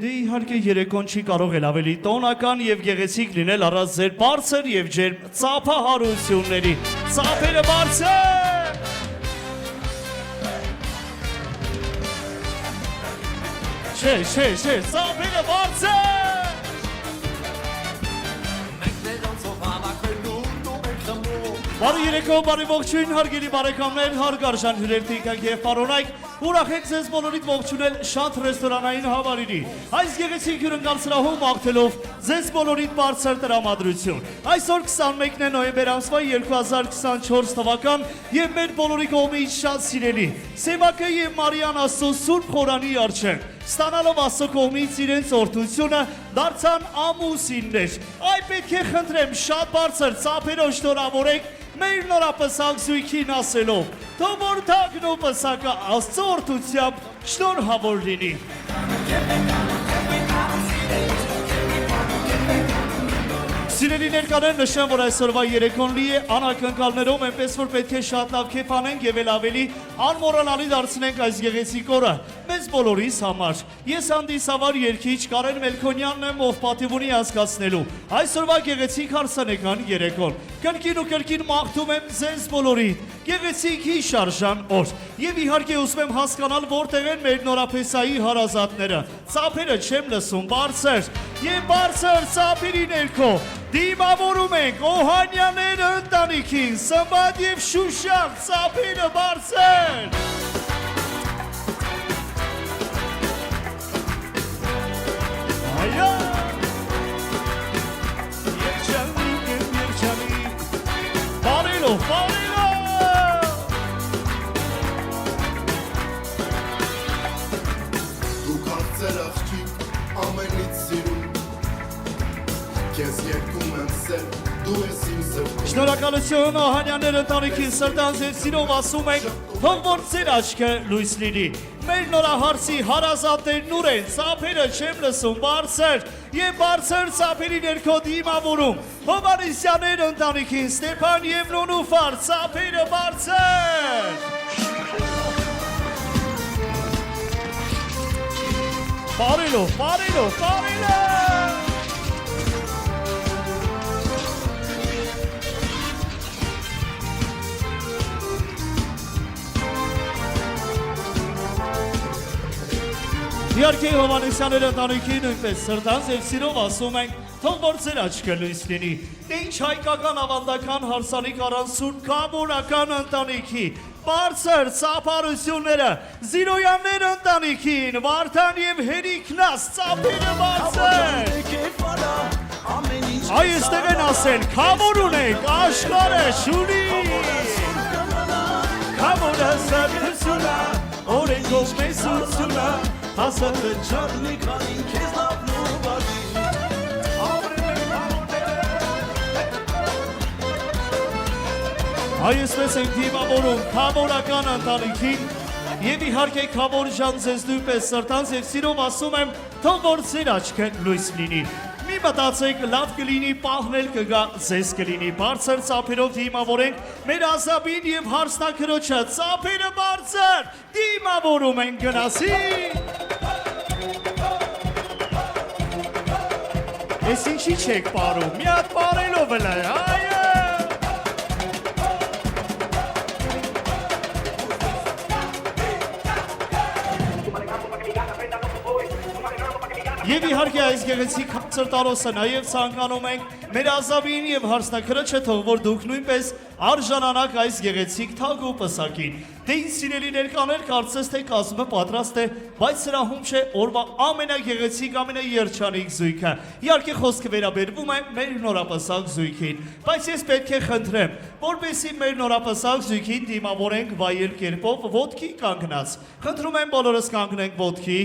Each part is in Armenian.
Իհարկե երեկոն չի կարող էլ ավելի տոնական եւ գեղեցիկ լինել առանց ձեր բարձր եւ ջերմ ծափահարությունների։ Ծափերը բարձր։ Չէ, ծափերը բարձր։ Բարի երեկո, բարի ողջույն, հարգելի բարեկամներ, հարգարժան հյուրեր տիկակ եւ պարոնայք, ուրախ ենք ձեզ բոլորիդ ողջունել շատ ռեստորանային հավարիրի։ Այս գեղեցիկ հյուրընկալ սրահում մաղթելով ձեզ բոլորիդ բարձր տրամադրություն։ Այսօր 21 նոյեմբեր ամսվա 2024 թվական եւ մեր բոլորի կողմից շատ սիրելի Սևակը եւ Մարիան Աստծո Սուրբ Խորանի առջև ստանալով Աստծո կողմից իրենց օրհնությունը դարձան ամուսիններ։ Այ պետք է խնդրեմ շատ բարձր ծափերով շնորհավորեք մեր նորապսակ զույգին ասելով, թող որ թագն ու պսակը Աստծո օրհնությամբ շնորհավոր լինի։ Սիրելի ներկաներ, նշեմ, որ այսօրվա երեկոն լի է անակնկալներով, այնպես որ պետք է շատ լավ քեֆ անենք եւ էլ ավելի անմոռանալի դարձնենք այս գեղեցիկ օրը մեզ բոլորիս համար։ Ես հանդիսավոր երգիչ Կարեն Մելքոնյանն եմ, ով պատիվ ունի անցկացնելու այսօրվա գեղեցիկ հարսանեկան երեկոն։ Կրկին ու կրկին մաղթում եմ ձեզ բոլորիդ գեղեցիկ հիշարժան օր։ Եվ իհարկե ուզում եմ հասկանալ որտեղ են մեր նորապեսայի հարազատները։ Ծափերը չեմ լսում, բարձր եւ բարձր ծափերի ներքո դիմավորում ենք Օհանյաններ ընտանիքին, Սմբատ եւ Շուշան, ծափերը բարձր։ Այո։ Երջանի, բարելով։ Դու կարծեր աղջիկ ամենից սիրում, քեզ երկում եմ սեր, դու ես իմ սրտում։ Շնորհակալություն Օհանյաններ ընտանիքին սրտանց եւ սիրով ասում ենք, թող որ ձեր աչքը լույս լինի։ Մեր նորահարսի հարազատներն ուր են, ծափերը չեմ լսում, բարձր եւ բարձր ծափերի ներքո դիմավորում։ Հովանեսյաններ ընտանիքին Ստեփան եւ Նոնուֆար, ծափերը բարձր։ Բարելով։ Իհարկե Հովանեսյաններ ընտանիքին նույնպես սրտանց եւ սիրով ասում ենք, թող որ ձեր աչքը լույս լինի։ Ինչ հայկական ավանդական հարսանիք առանց սուրբ կամորական ընտանիքի, բարձր ծափարությունները, Զիրոյաններ ընտանիքին, Վարդան եւ Հերիկնաս, ծափերը բարձր։ Այստեղ են ասել, կամոր ունենք, աշխարհը շունի։ Կամորը սրբությունը, օրենքով մեզ ուսունը, հասանքը չարնիքային քեզ լավն ու բարին։ Այսպես ենք դիմավորում կամորական ընտանիքին եւ իհարկե կամոր ջան ձեզ նույնպես սրտանց եւ սիրով ասում եմ, թող որ ձեր աչքը լույս լինի։ Մի մտածեք, լավ կլինի, պահնել կգա, ձեզ կլինի, բարձր ծափերով դիմավորենք մեր ազաբին եւ հարսնակրոջը, ծափերը բարձր, դիմավորում ենք գնասի։ Ես ինչի չեք պարում, մի հատ պարելով էլ է, այո։ Եվ իհարկե այս գեղեցիկ հացր տարոսը նաև ցանկանում ենք մեր ազավին եւ հարսնակրոջը թող որ դուք նույնպես արժանանաք այս գեղեցիկ թագ ու պսակին։ Դե ինձ սիրելի ներկաներ կարծես թե կազմը պատրաստ է, բայց սրահում չէ օրվա ամենագեղեցիկ, ամենաերջանիկ զույգը։ Իհարկե խոսքը վերաբերվում է մեր նորապսակ զույգին, բայց ես պետք է խնդրեմ, որպեսզի մեր նորապսակ զույգին դիմավորենք վայել կերպով ոտքի կանգնած։ Խնդրում եմ բոլորս կանգնենք ոտքի։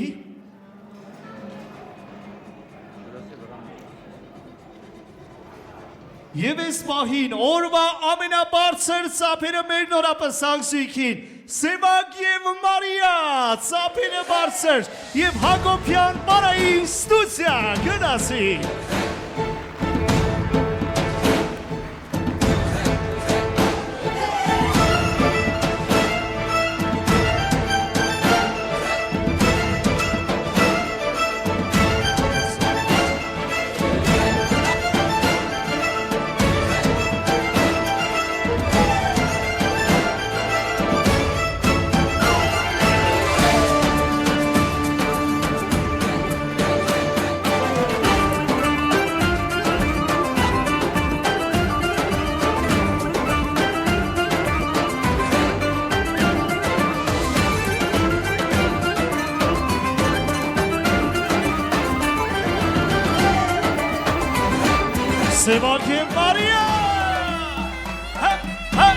Եվ այս պահին օրվա ամենաբարձր ծափերը մեր նորապսակ զույգին Սևակ եւ Մարիա ծափերը բարձր եւ Հակոբյան Մարային ստուդիա գնացի Սևակե Մարիա Հա հա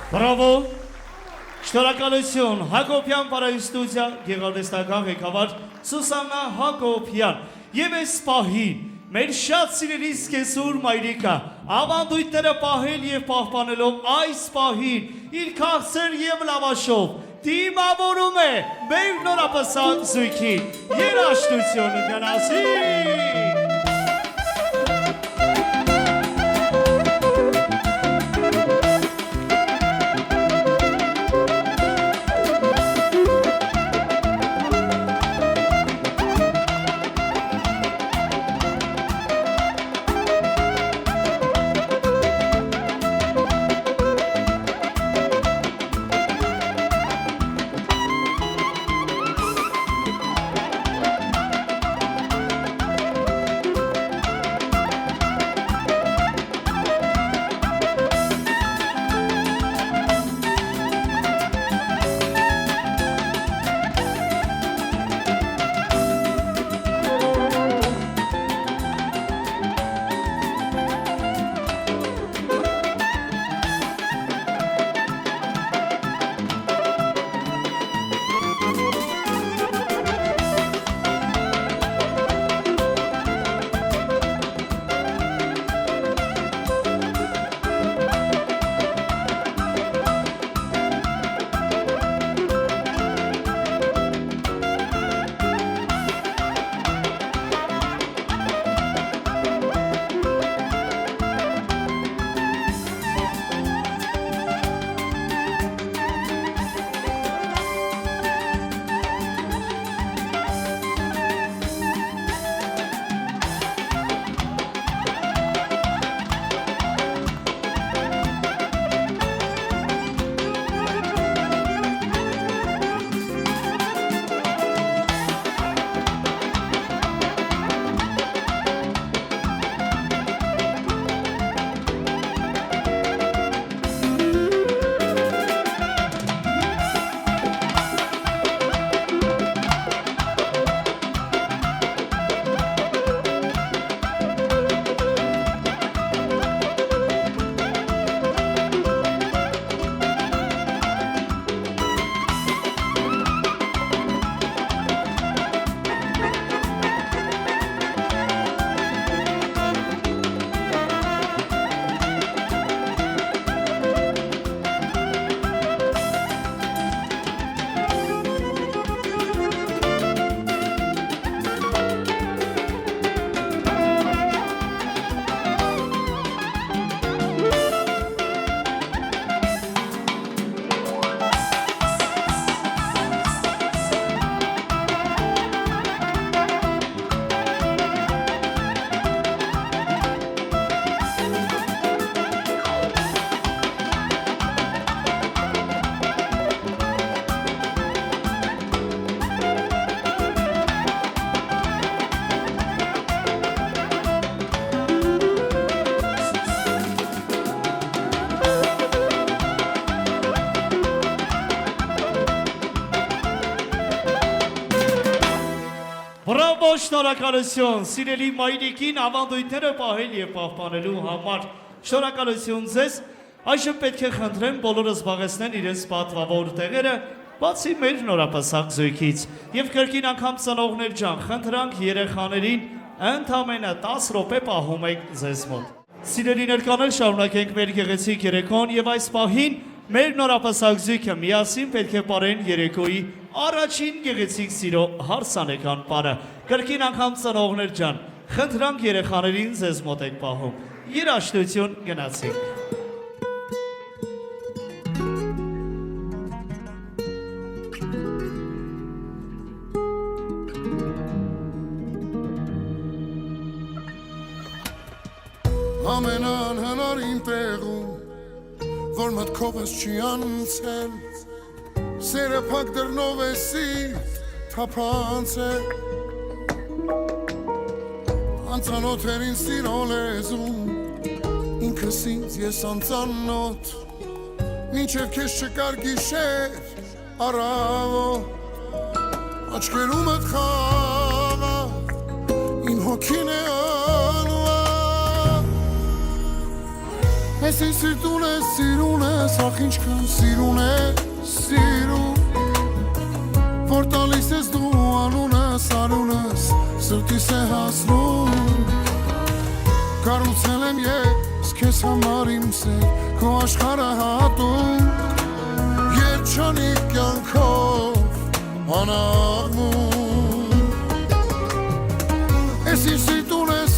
Բրավո, շնորհակալություն, Հակոբյան պարայստուդիա, գեղարվեստական ղեկավար Սուսաննա Հակոբյան, և այս պահին, մեր շատ սիրելի սկեսուր մայրիկա, ավանդույթները պահել և պահպանելով այս պահին, իր քաղցր և լավաշով, դիմավորում է մեր նորապսակ զույգին, երաշտություն գնասի։ Բրավո, շնորհակալություն, սիրելի մայրիկին ավանդույթները պահել և պահպանելու համար, շնորհակալություն ձեզ, այժմ պետք է խնդրեմ բոլորը զբաղեցնեն իրենց պատվավոր տեղերը, բացի մեր նորապսակ զույգից, և կրկին անգամ ծնողներ ջան, խնդրանք երեխաներին ընդամենը 10 րոպե պահում եք ձեզ մոտ։ Սիրելի ներկաներ, շարունակենք մեր գեղեցիկ երեկոն և այս պահին մեր նորապասակ զույգը միասին պետք է պարեն երեկոյի առաջին գեղեցիկ սիրո հարսանեկան պարը։ Կրկին անգամ ծնողներ ջան, խնդրանք երեխաներին ձեզ մոտ եք պահում։ Երաշտություն գնացինք։ Ամենան հնարին տեղում, որ մտքով ես չի անցել, սերը պակ դրնով է սիտ թապանցել, անցանոթերին սիրո լեզում, ինքս ինձ ես անցանոթ, մինչև քեզ չկար գիշեր, առավոտ, աչքերումդ խաղաղ, իմ հոգին է Ես ինձ սիրուն ես, ախ ինչքան սիրուն ես, սիրուն Որ տալիս ես դու անունս, արունս, սրտիս է հասնում Կառուցել եմ ես քեզ համար իմ սեր, քո աշխարհը հատուկ Երջանիկ կյանքով անաղմում Ես ինձ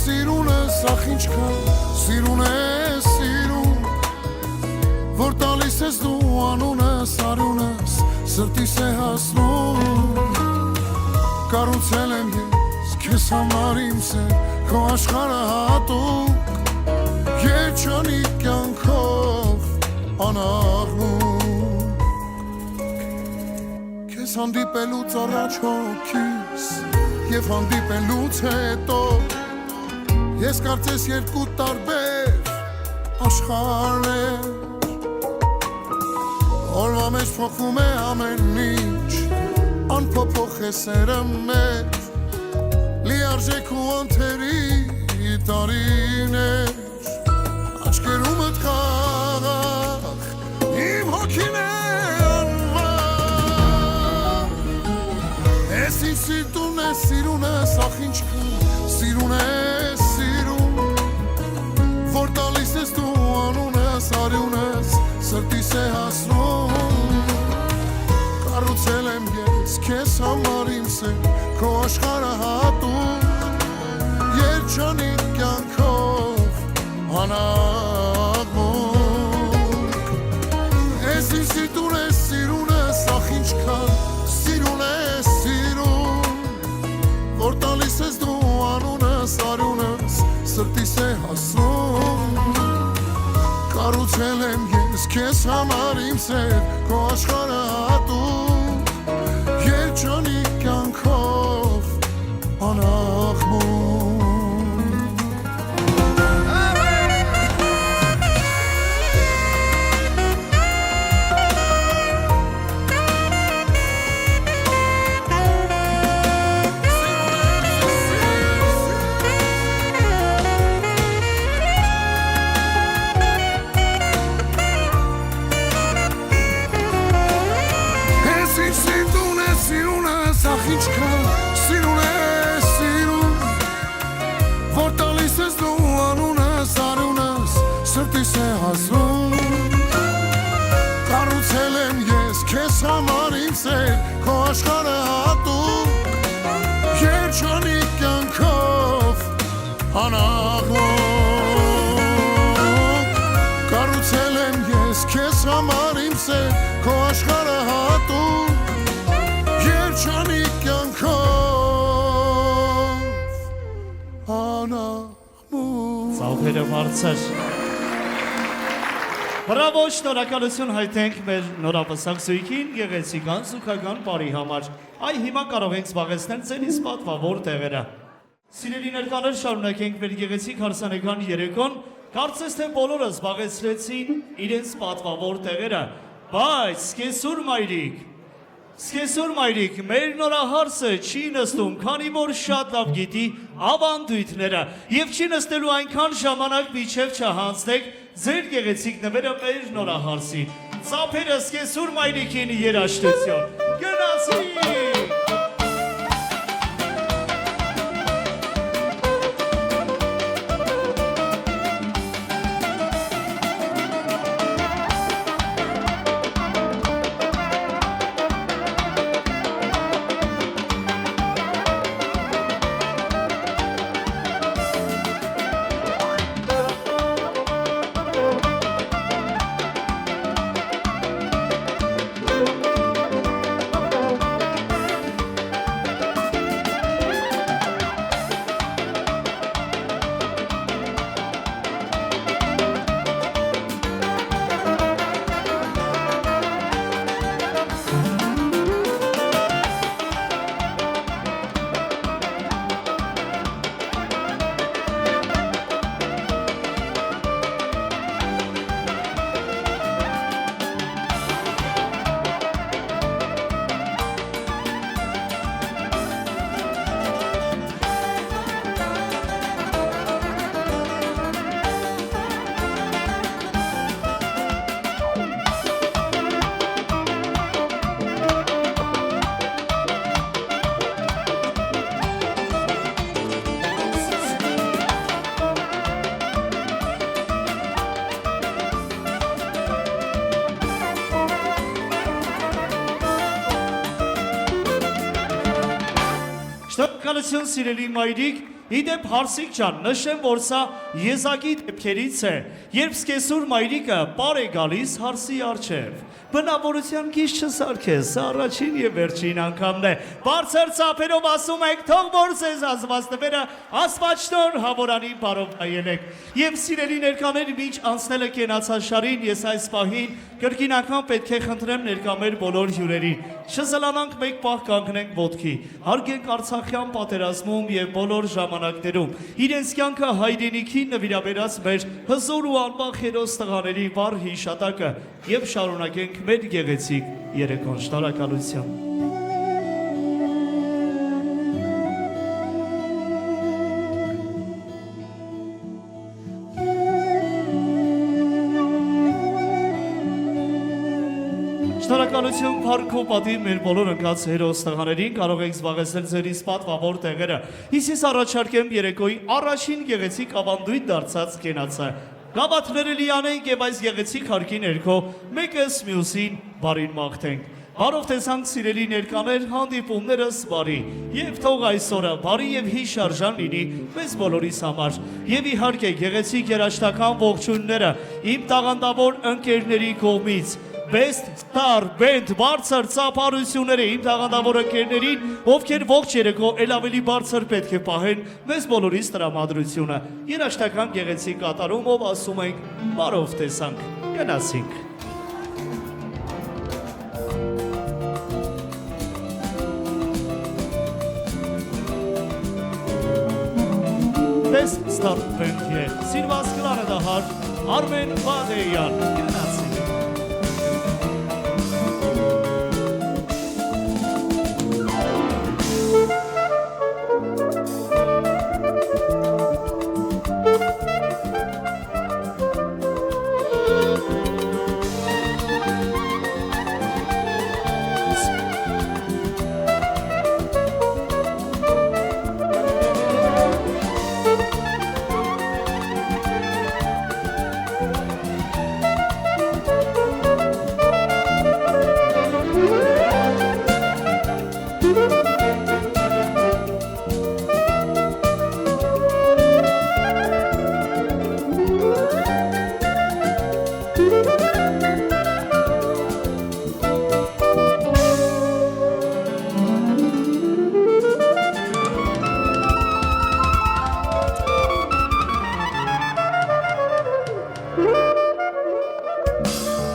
սիրուն ես, ախ ինչքան սիրուն ես, Որ տալիս ես դու անունս, արունս, սրտիս է հասնում Կառուցել եմ ես քեզ համար իմ սեր, քո աշխարհը հատուկ Երջանիկ կյանքով անաղմում Քեզ հանդիպելուց առաջ հոգիս և հանդիպելուց հետո Ես կարծես երկու տարբեր աշխարհներ Օրվա մեջ փոխվում է ամեն ինչ, անփոփոխ է սերը մեր, լիարժեք ու անթերի տարիներ, աչքերումդ խաղաղ, իմ հոգին է անվան, ես ինձ սիրուն ես, ախ ինչքան սիրուն ես, սիրուն, որ տալիս ես դու անունս, արյունս, սրտիս է հասնում Կառուցել եմ ես քեզ համար իմ սեր Քո աշխարհը հատուկ Երջանիկ կյանքով անաղմուկ Ես ինձ սիրուն ես, ախ ինչքան սիրուն ես, սիրուն Որ տալիս ես դու անունս, արյունս, սրտիս է հասնում Կառուցել եմ ես քեզ համար իմ սեր, քո աշխարհը հատուկ Երջանիկ կյանքով անաղմում Ախ ինչքան սիրուն ես, սիրուն Որ տալիս ես դու անունս, արյունս, սրտիս է հասնում Կառուցել եմ ես քեզ համար իմ սեր, քո աշխարհը հատուկ Երջանիկ կյանքով անաղմուկ Կառուցել եմ ես քեզ համար իմ սեր, քո աշխարհը հատուկ Երջանիկ կյանքով անաղմուկ Ծաղրերը բարձր Բրավո, շնորհակալություն հայտնենք մեր նորապսակ զույգին գեղեցիկ անզուգական բարի համար Այ հիմա կարող ենք զբաղեցնել ձենից պատվավոր տեղերը Սիրելի ներկաներ շարունակենք մեր գեղեցիկ հարսանեկան երեկոն Կարծես թե բոլորը զբաղեցրեցին իրենց պատվավոր տեղերը Բայց Սկեսուր մայրիկ, մեր նորահարսը չի նստում, քանի որ շատ լավ գիտի ավանդույթները և չի նստելու այնքան ժամանակ միջև չհանձնեք ձեր գեղեցիկ նվերը մեր նորահարսին։ Ծափերը Սկեսուր մայրիկին երաշտություն։ Գնացինք! Շնորհակալություն սիրելի մայրիկ, իդեպ Հարսիկ ջան, նշեմ, որ սա եզակի դեպքերից է, երբ սկեսուր մայրիկը պար է գալիս Հարսի առջև։ Բնավորության գիծ չսարքես, սա առաջին եւ վերջին անգամն է։ Բարձր ծափերով ասում եք, թող որ ձեզ ազված տվերը Աստված շնոր հավորանի բարով հայելեք։ Եվ սիրելի ներկաներ, միջ անցնելը կենացաշարին, ես այս պահին կրկին անգամ պետք է խնդրեմ ներկա մեր բոլոր հյուրերին։ Չզլանանք մեկ պահ կանգնենք ոտքի, հարգենք Արցախյան պատերազմում եւ բոլոր ժամանակներում իրենց կյանքը հայրենիքին նվիրաբերած մեր հզոր ու անվախ հերոս տղաների վառ հիշատակը եւ շարունակենք մեր գեղեցիկ երեկոն։ Շնորհակալություն։ Շնորհակալություն Փառքո պատի մեր բոլոր ընկած հերոս տղաներին, կարող եք զբաղեցնել ձեր իսկ պատվավոր տեղերը։ Իսկ առաջարկեմ երեկոյի առաջին գեղեցիկ ավանդույթ դարձած կենացը։ Գավաթները լիանենք եւ այս գեղեցիկ հարկի ներքո մեկս մյուսին բարին մաղթենք։ Բարով տեսանք սիրելի ներկաներ, հանդիպումներս բարի, եւ թող այսօրը բարի եւ հիշարժան լինի մեզ բոլորիս համար։ Եվ իհարկե գեղեցիկ երաժշտական ողջույնները իմ տաղանդավոր ընկերների կողմից Best Star Band բարձր ծափարությունները իմ տաղանդավոր ընկերներին, ովքեր ողջ երեկո էլ ավելի բարձր պետք է պահեն մեզ բոլորիս տրամադրությունը։ Երաժշտական գեղեցիկ կատարումով ասում ենք բարով տեսանք, գնացինք։ Best Star Band-ը Սիրված կլանետահար Արմեն Բադեյան, գնացինք։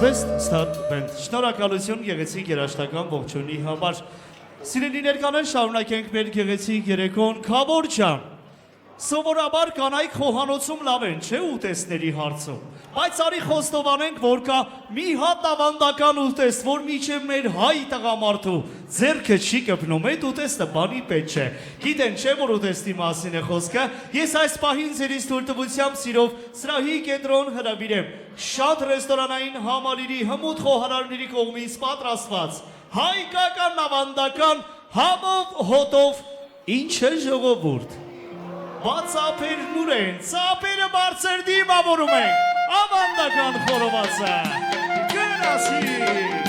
Best Star Band, շնորհակալություն գեղեցիկ երաժշտական ողջույնի համար։ Սիրելի ներկաներ, շարունակենք մեր գեղեցիկ երեկոն։ Քավոր ջան, սովորաբար կանայք խոհանոցում լավ են, չէ՞ ուտեստների հարցում, բայց արի խոստովանենք, որ կա մի հատ ավանդական ուտեստ, որ մինչև մեր հայ տղամարդու ձեռքը չի կպնում, այդ ուտեստը բանի պետք չէ։ Գիտեն չէ՞ որ ուտեստի մասին է խոսքը։ Ես այս պահին ձերից թույլտվությամբ սիրով սրահի կենտրոն հրավիրեմ շատ ռեստորանային համալիրի հմուտ խոհարարների կողմից պատրաստված հայկական ավանդական համով հոտով ինչ է ժողովուրդ։ Բացապերն ուր են, ծապերը բարձր դիմավորում ենք, ավանդական խորովածը, գնացինք,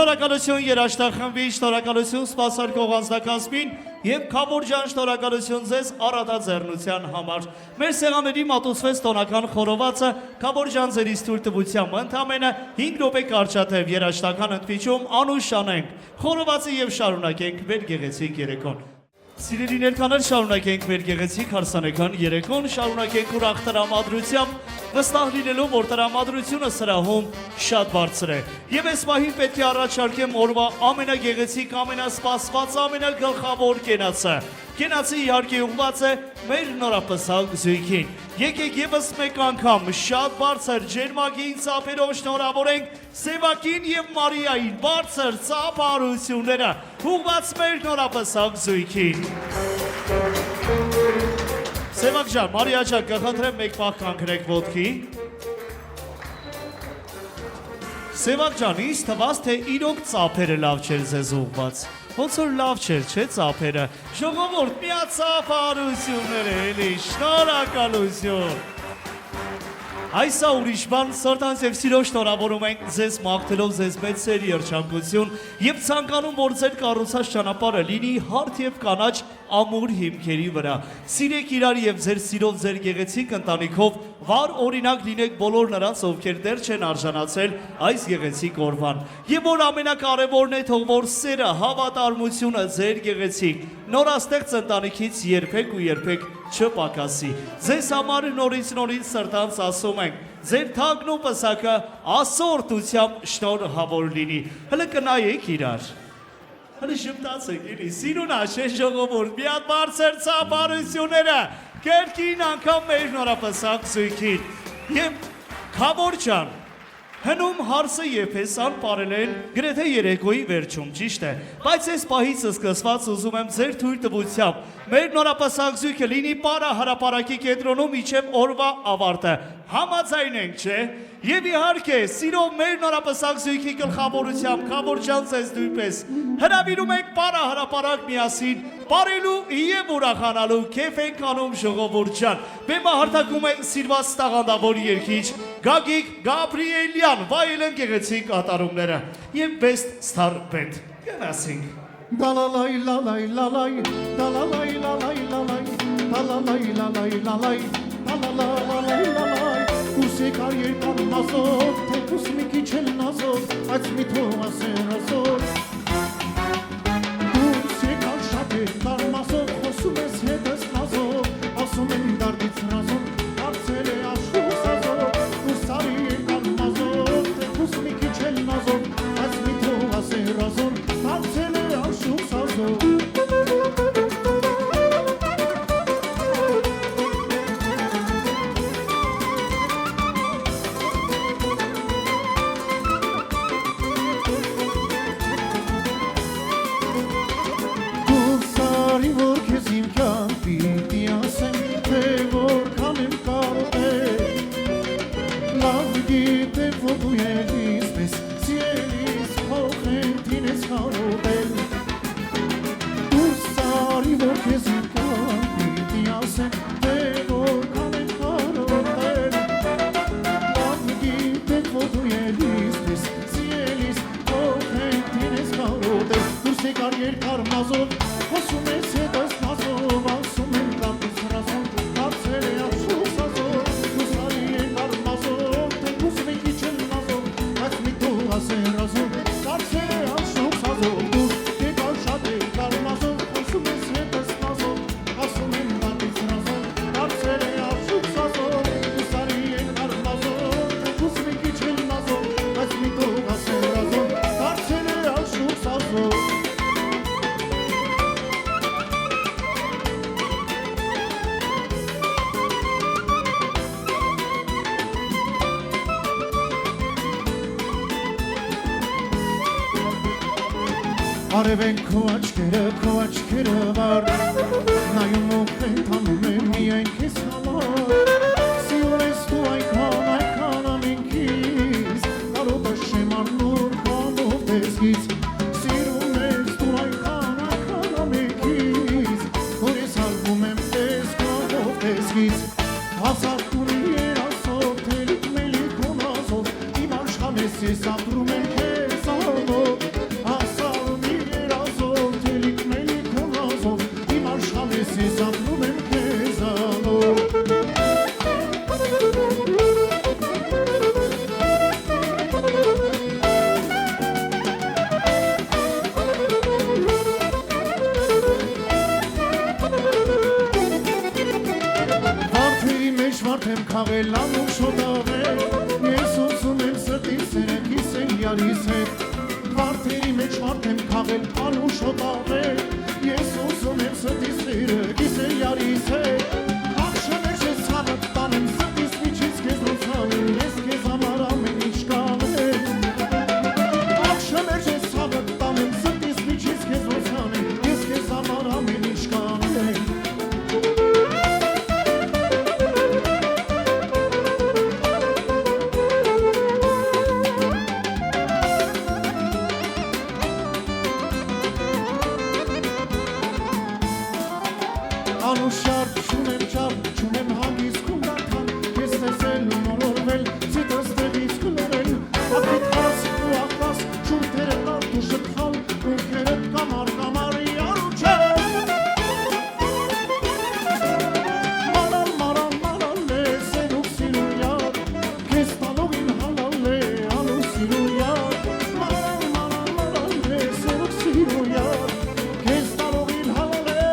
Շնորհակալություն երաժշտախմբի, շնորհակալություն սպասարկող անձնակազմին եւ Քաբորջյան շնորհակալություն ձեզ առատաձեռնության համար։ Մեր սեղանների մատուցվեց տոնական խորովածը Քաբորջյան ձերից թույլ տվությամբ ընդամենը 5 րոպե կարճատև երաժշտական ընդմիջում անուշանենք խորովածը եւ շարունակենք մեր գեղեցիկ երեկոն։ Սիրելի ներկաներ, շարունակենք մեր գեղեցիկ հարսանեկան երեկոն, շարունակենք ուրախ տրամադրությամբ, վստահ լինելով, որ տրամադրությունը սրահում շատ բարձր է։ Եվ այս պահին պետք է առաջարկեմ օրվա ամենագեղեցիկ, ամենասպասված, ամենագլխավոր կենացը։ Կենացը իհարկե ուղղված է մեր նորապսակ զույգին։ Եկեք եւս մեկ անգամ շատ բարձր ջերմագին ծափերով շնորհավորենք Սևակին եւ Մարիային բարձր ծափարությունները ուղղված մեր նորապսակ զույգին։ Սևակ ջան, Մարիա ջան, կխնդրեմ մեկ պահ կանգնեք ոտքի։ Սևակ ջան, ինձ թվաց, թե իրոք ծափերը լավ չէր ձեզ ուղղված։ Ոնց որ լավ չէր, չէ՞ ծափերը։ Ժողովուրդ, միա ծափարություններ էլի, շնորհակալություն։ Այսա ուրիշ բան, սրտանց եւ սիրով շնորհավորում ենք ձեզ մաղթելով ձեզ մեծ սեր երջանկություն եւ ցանկանում որ ձեր կառուցած ճանապարհը լինի հարթ եւ կանաչ ամուր հիմքերի վրա։ Սիրեք իրար եւ ձեր սիրով ձեր գեղեցիկ ընտանիքով վառ օրինակ լինեք բոլոր նրանց, ովքեր դեռ չեն արժանացել այս գեղեցիկ օրվան։ Եվ որ ամենակարևորն է, թող որ սերը, հավատարմությունը ձեր գեղեցիկ նորաստեղծ ընտանիքից երբեք ու երբեք չպակասի։ Ձեզ համար նորից սրտանց ասում ենք, ձեր թագն ու պսակը ասորտությամբ շնորհավոր լինի։ Հələ կնայեք իրար։ Հələ շփտացեք իրի, սիրուն աշեն ժողովուրդ, մի հատ բարձր ծափարությունները, կերկին անգամ մեր նորապսակ զույգին։ Եվ Քաբորջյան, հնում հարսը եփեսան պարել են գրեթե երեկոյի վերջում, ճիշտ է, բայց այս պահից սկսված ուզում եմ ձեր թույլ տվությամբ մեր նորապսակ զույգը լինի պարա հրապարակի կենտրոնում իջև օրվա ավարտը։ Համաձայն ենք, չէ՞։ Եվ իհարկե, սիրով մեր նորապսակ զույգի գլխավորությամբ Քաբորջյան ձեզ նույնպես հրավիրում ենք պարա հրապարակ միասին պարելու եւ ուրախանալու քեֆ ենք անում ժողովուրդ ջան։ Բեմը հարթակում է սիրված տաղանդավոր երգիչ Գագիկ Գաբրիելյան, վայելեն գեղեցիկ կատարումները եւ Best Star Band։ Գնացինք։ Dalalay lalay lalay, dalalay lalay lalay, dalalay lalay lalay, dalalay lalay. Ուսեկար երկար մազով, թեկուս մի քիչ էլ նազով, այդ մի թող ասեր ասոր։ Ուսեկար շատ երկար մազով, խոսում ես հետս նազով, ասում են դարդից նազով, հարցել է աշխուս ազով։ Ուսարի երկար մազով, թեկուս մի քիչ էլ նազով, այդ մի թող ասեր ասոր, հարցել է աշխուս ազով։ Արևեն քո աչքերը վար, նայում ու խենթանում եմ միայն քեզ համար, սիրում ես դու այնքան ամենքից, կարող բշեմ առնուր կամով դեսքից, սիրում ես դու այնքան ամենքից, որ ես հալվում եմ դես կամով դեսքից, հասարդունի երասով, թելիք մելիք գոնազով, իմ աշխան ես ապրում եմ քեզ ալով, ես ապրում եմ քեզանով Վարդերի մեջ վարդ եմ քաղել անուշ հոտավեր Ես ուզում եմ սրտին սերը կիսել յարիս հետ Վարդերի մեջ վարդ եմ քաղել անուշ հոտավեր Ես ուզում եմ սրտին սերը կիսել յարիս հետ Ախշը մեջ ես ցավը տանեմ սրտիս միջից քեզ ոնցանեմ Ես քեզ համար ամեն ինչ կանեմ Ախշը մեջ ես ցավը տանեմ սրտիս միջից քեզ ոնցանեմ Ես քեզ համար ամեն ինչ կանեմ Անուշար չունեմ ճար, չունեմ հանգիս կունդական Ես տեսել ու մոլորվել, ծիտս տեղից կլորել Ակիտ խաս ու ակաս, շուրթերը տալ դու շտխալ Ունքերըտ կամար կամարի անուչել Մարալ մարալ մարալ է, սենուկ սիրու յար Քեզ տալողին հալալ է, անու սիրու յար Մարալ մարալ մարալ է, սենուկ սիրու յար Քեզ տալողին հալալ է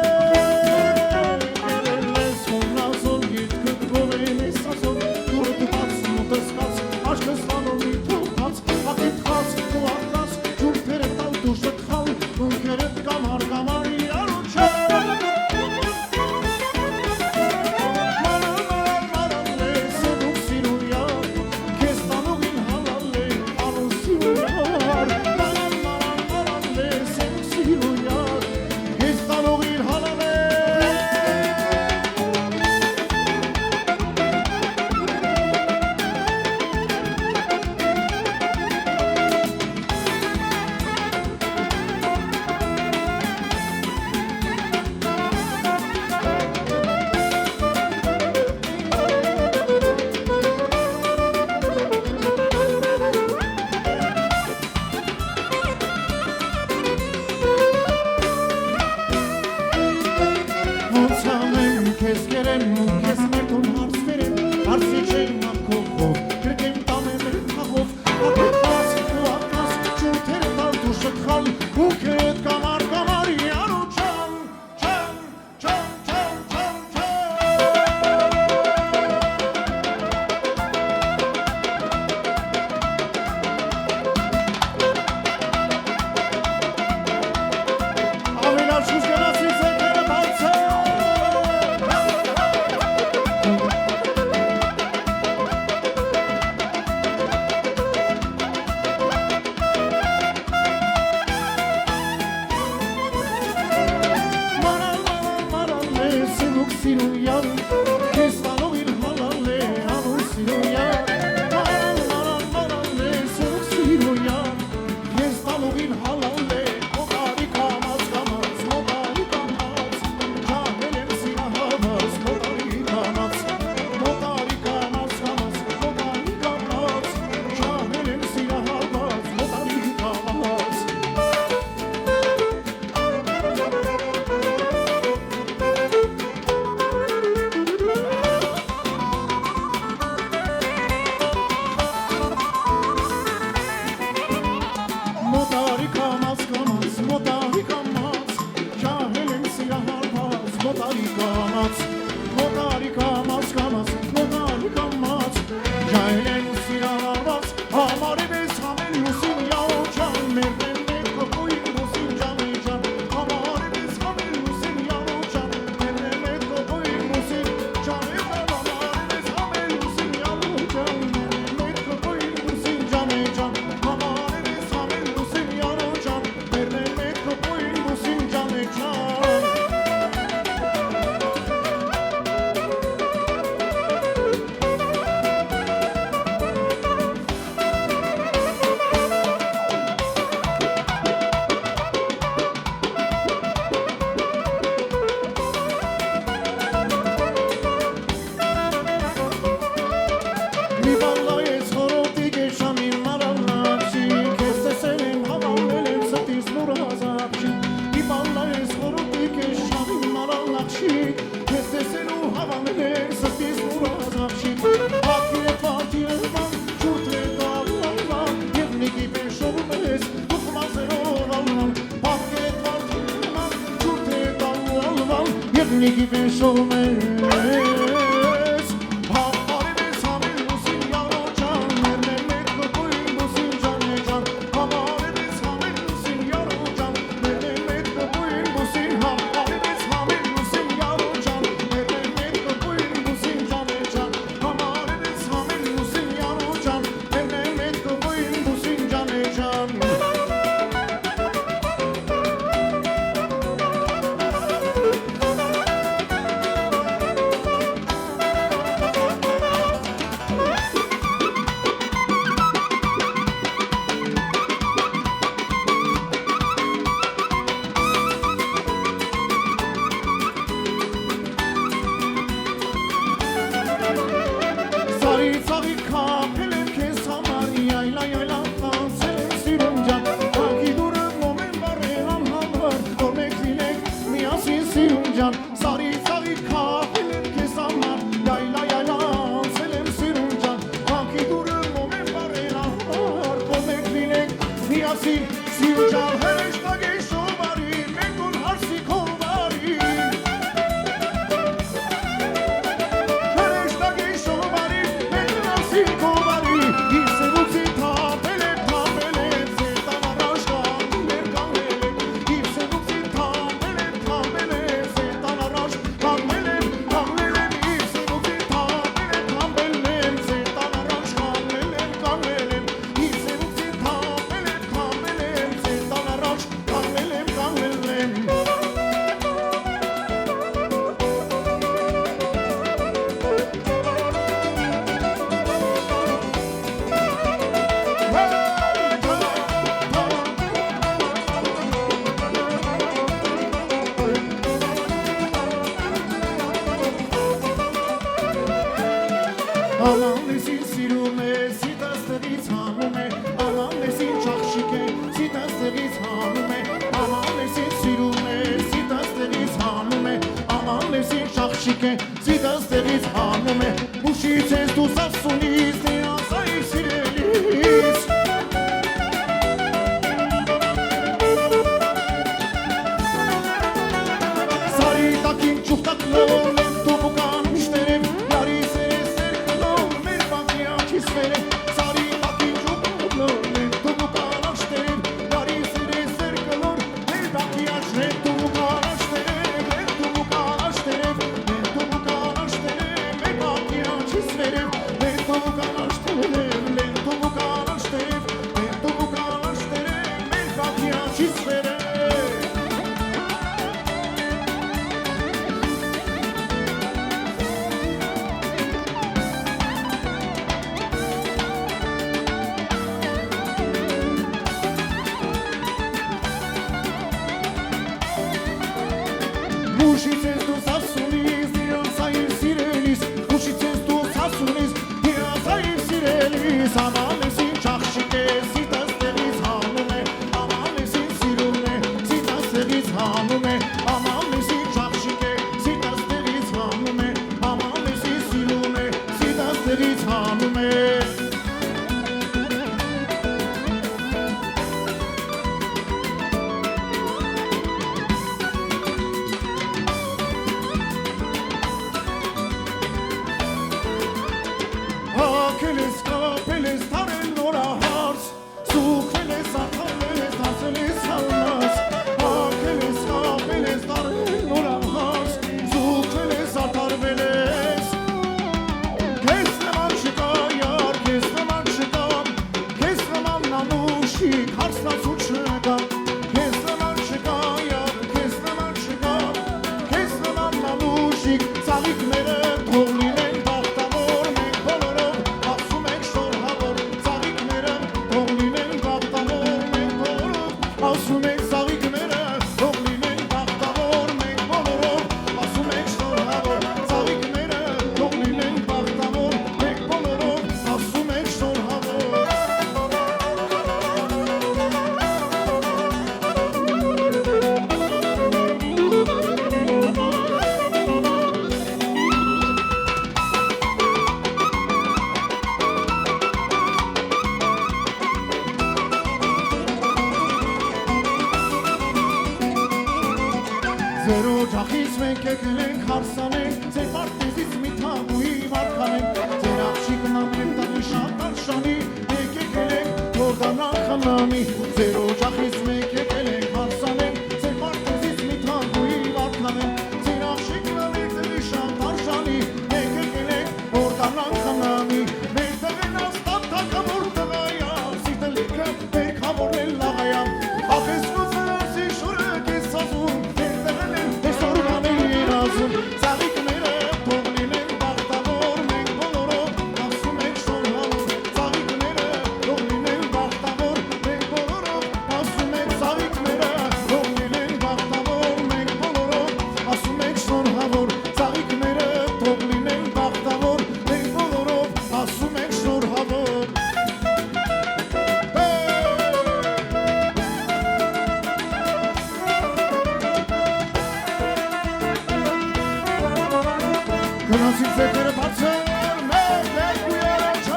Քեզ կերեմ ու քեզ մերտուն հարց վերեմ Հարցի չեմ ակողով, կրկեմ տանեմ էր թաղով Ակետ բաց ու ակաս, շուրթերը տալ դու շտխալ Ու կետ կամար կամարի անու չան, չան, չան, չան, չան, չան Ավելար շուշ գնացից ետերը բացը Սիրուն յար, քեզ տալողին հալալ է, անու սիրուն յար Մարալ, մարալ, մարալ է, սերուկ սիրուն յար Քեզ տալողին հալալ է, մոտարի կամաց կամաց, մոտարի կամաց Ջահել եմ սիրահավաց, մոտարի կամաց Մոտարի կամաց կամաց, մոտարի կամաց Ջահել եմ սիրահավաց, մոտարի կամաց Մոտարի կամաց կամաց, մոտարի կամաց Ջահել եմ սիրահարված, մոտարի կամաց Մոտարի կամաց կամաց, մոտարի կամաց Ջահել եմ սիրահարված, համարի մեզ համել լուսին յաոջան Մերդեն մեր կոկոյին լուսին ջան է ջան Համարի մեզ համել լուսին յաոջան Մերդեն մեր կոկոյին լուսին ջան է ջան Համարի մեզ համել լուսին յաոջան Մերդեն մեր կոկոյին լուսին ջան է ջան Համարի մեզ համել լուսին յաոջան Մերդեն մեր կոկոյին լուսին ջան է ջան Եղնիկի վեշով ես Համարին ես համին լուսին յարոջան Ներնեմ էտ կպույն բուսին ջան է ջան Համարին ես համին լուսին յարոջան Ներնեմ էտ կպույն բուսին Համարին ես համին լուսին յարոջան Ներնեմ էտ կպույն բուսին ջան է ջան Համարին ես համին լուսին յարոջան Ներնեմ էտ կպույն բուսին ջան է ջան Սարի ծաղի կապել եմ քեզ համար Յայլա յայլա կանցել եմ սիրում ջան Հագի դուրը մոմեն բարել անհամար Որ մեկ լինենք միասին սիրում ջան Սարի ծաղի կապել եմ քեզ համար Յայլա յայլա կանցել եմ սիրում ջան Հագի դուրը մոմեն բարել անհամար Որ մեկ լինենք միասին սիրում ջան Հրեշտակ է շոբարի մեկ ուն հարսի քովարի Aman nesin sirune, sitastığız hanıme Aman nesin çakşike, sitastığız hanıme Aman nesin sirune, sitastığız hanıme Aman nesin çakşike, sitastığız hanıme Bu şiites tu sasuniz, ne asayı sireliz Sarı takin çuftaklar, tu bukan müşterim Yari sereser kılır, merhaba kisverim Sarı takin çuftaklar, tu bukan müşterim Yari sereser kılır, merhaba kisverim Tu bukan müşterim, tu bukan müşterim Tu bukan müşterim, merhaba kisverim Tu bukan müşterim, tu bukan müşterim Tu bukan müşterim, merhaba kisverim Mușițes tu sasunis, diasayir sirelis Mușițes tu sasunis, diasayir sirelis Aman nesin çakşike, sitastığız hanıme Aman nesin sirune, sitastığız hanıme Aman nesin çakşike, sitastığız hanıme Aman nesin sirune, sitastığız hanıme Hakeles kapeles tarel nora hars Sukheles akameles tarseles salmas Hakeles kapeles tarel nora hars Sukheles atarbeles Kesleman şikayar kesleman şikam Kesleman namuşik harsla suçrega Kesleman şikayar kesleman şikam Kesleman namuşik Zavik մենք եկել ենք հարսանենք, ձեր պարտեզից մի թագուհի վարկանենք, ձեր աղջիկն ամեն տանի շատ արշանի, մենք եկել ենք որ դանանք խնամի, ձեր օջախից մենք եկել ենք հարսանենք, ձեր պարտեզից մի թագուհի վարկանենք, ձեր աղջիկն ամեն տանի շատ արշանի, մենք եկել ենք որ դանանք խնամի, մեր տղեն աստատ թագավոր տղայա, սիրտը լիքը մեր քավորել լաղայա, ախես կոզնասի շուրը կես սազում, մեր տղեն են տեսորվան են երազում, ծաղիկները թող լինեն բախտավոր, մենք բոլորով ասում ենք շորհավոր, ծաղիկները թող լինեն բախտավոր, մենք բոլորով ասում ենք ծաղիկները թող լինեն բախտավոր, մենք բոլորով ասում ենք շորհավոր, ծաղիկները թող լինեն բախտավոր, մենք բոլորով ասում ենք շորհավոր։ Գնացին ձերքերը բարձր, մեր երկու երաչոց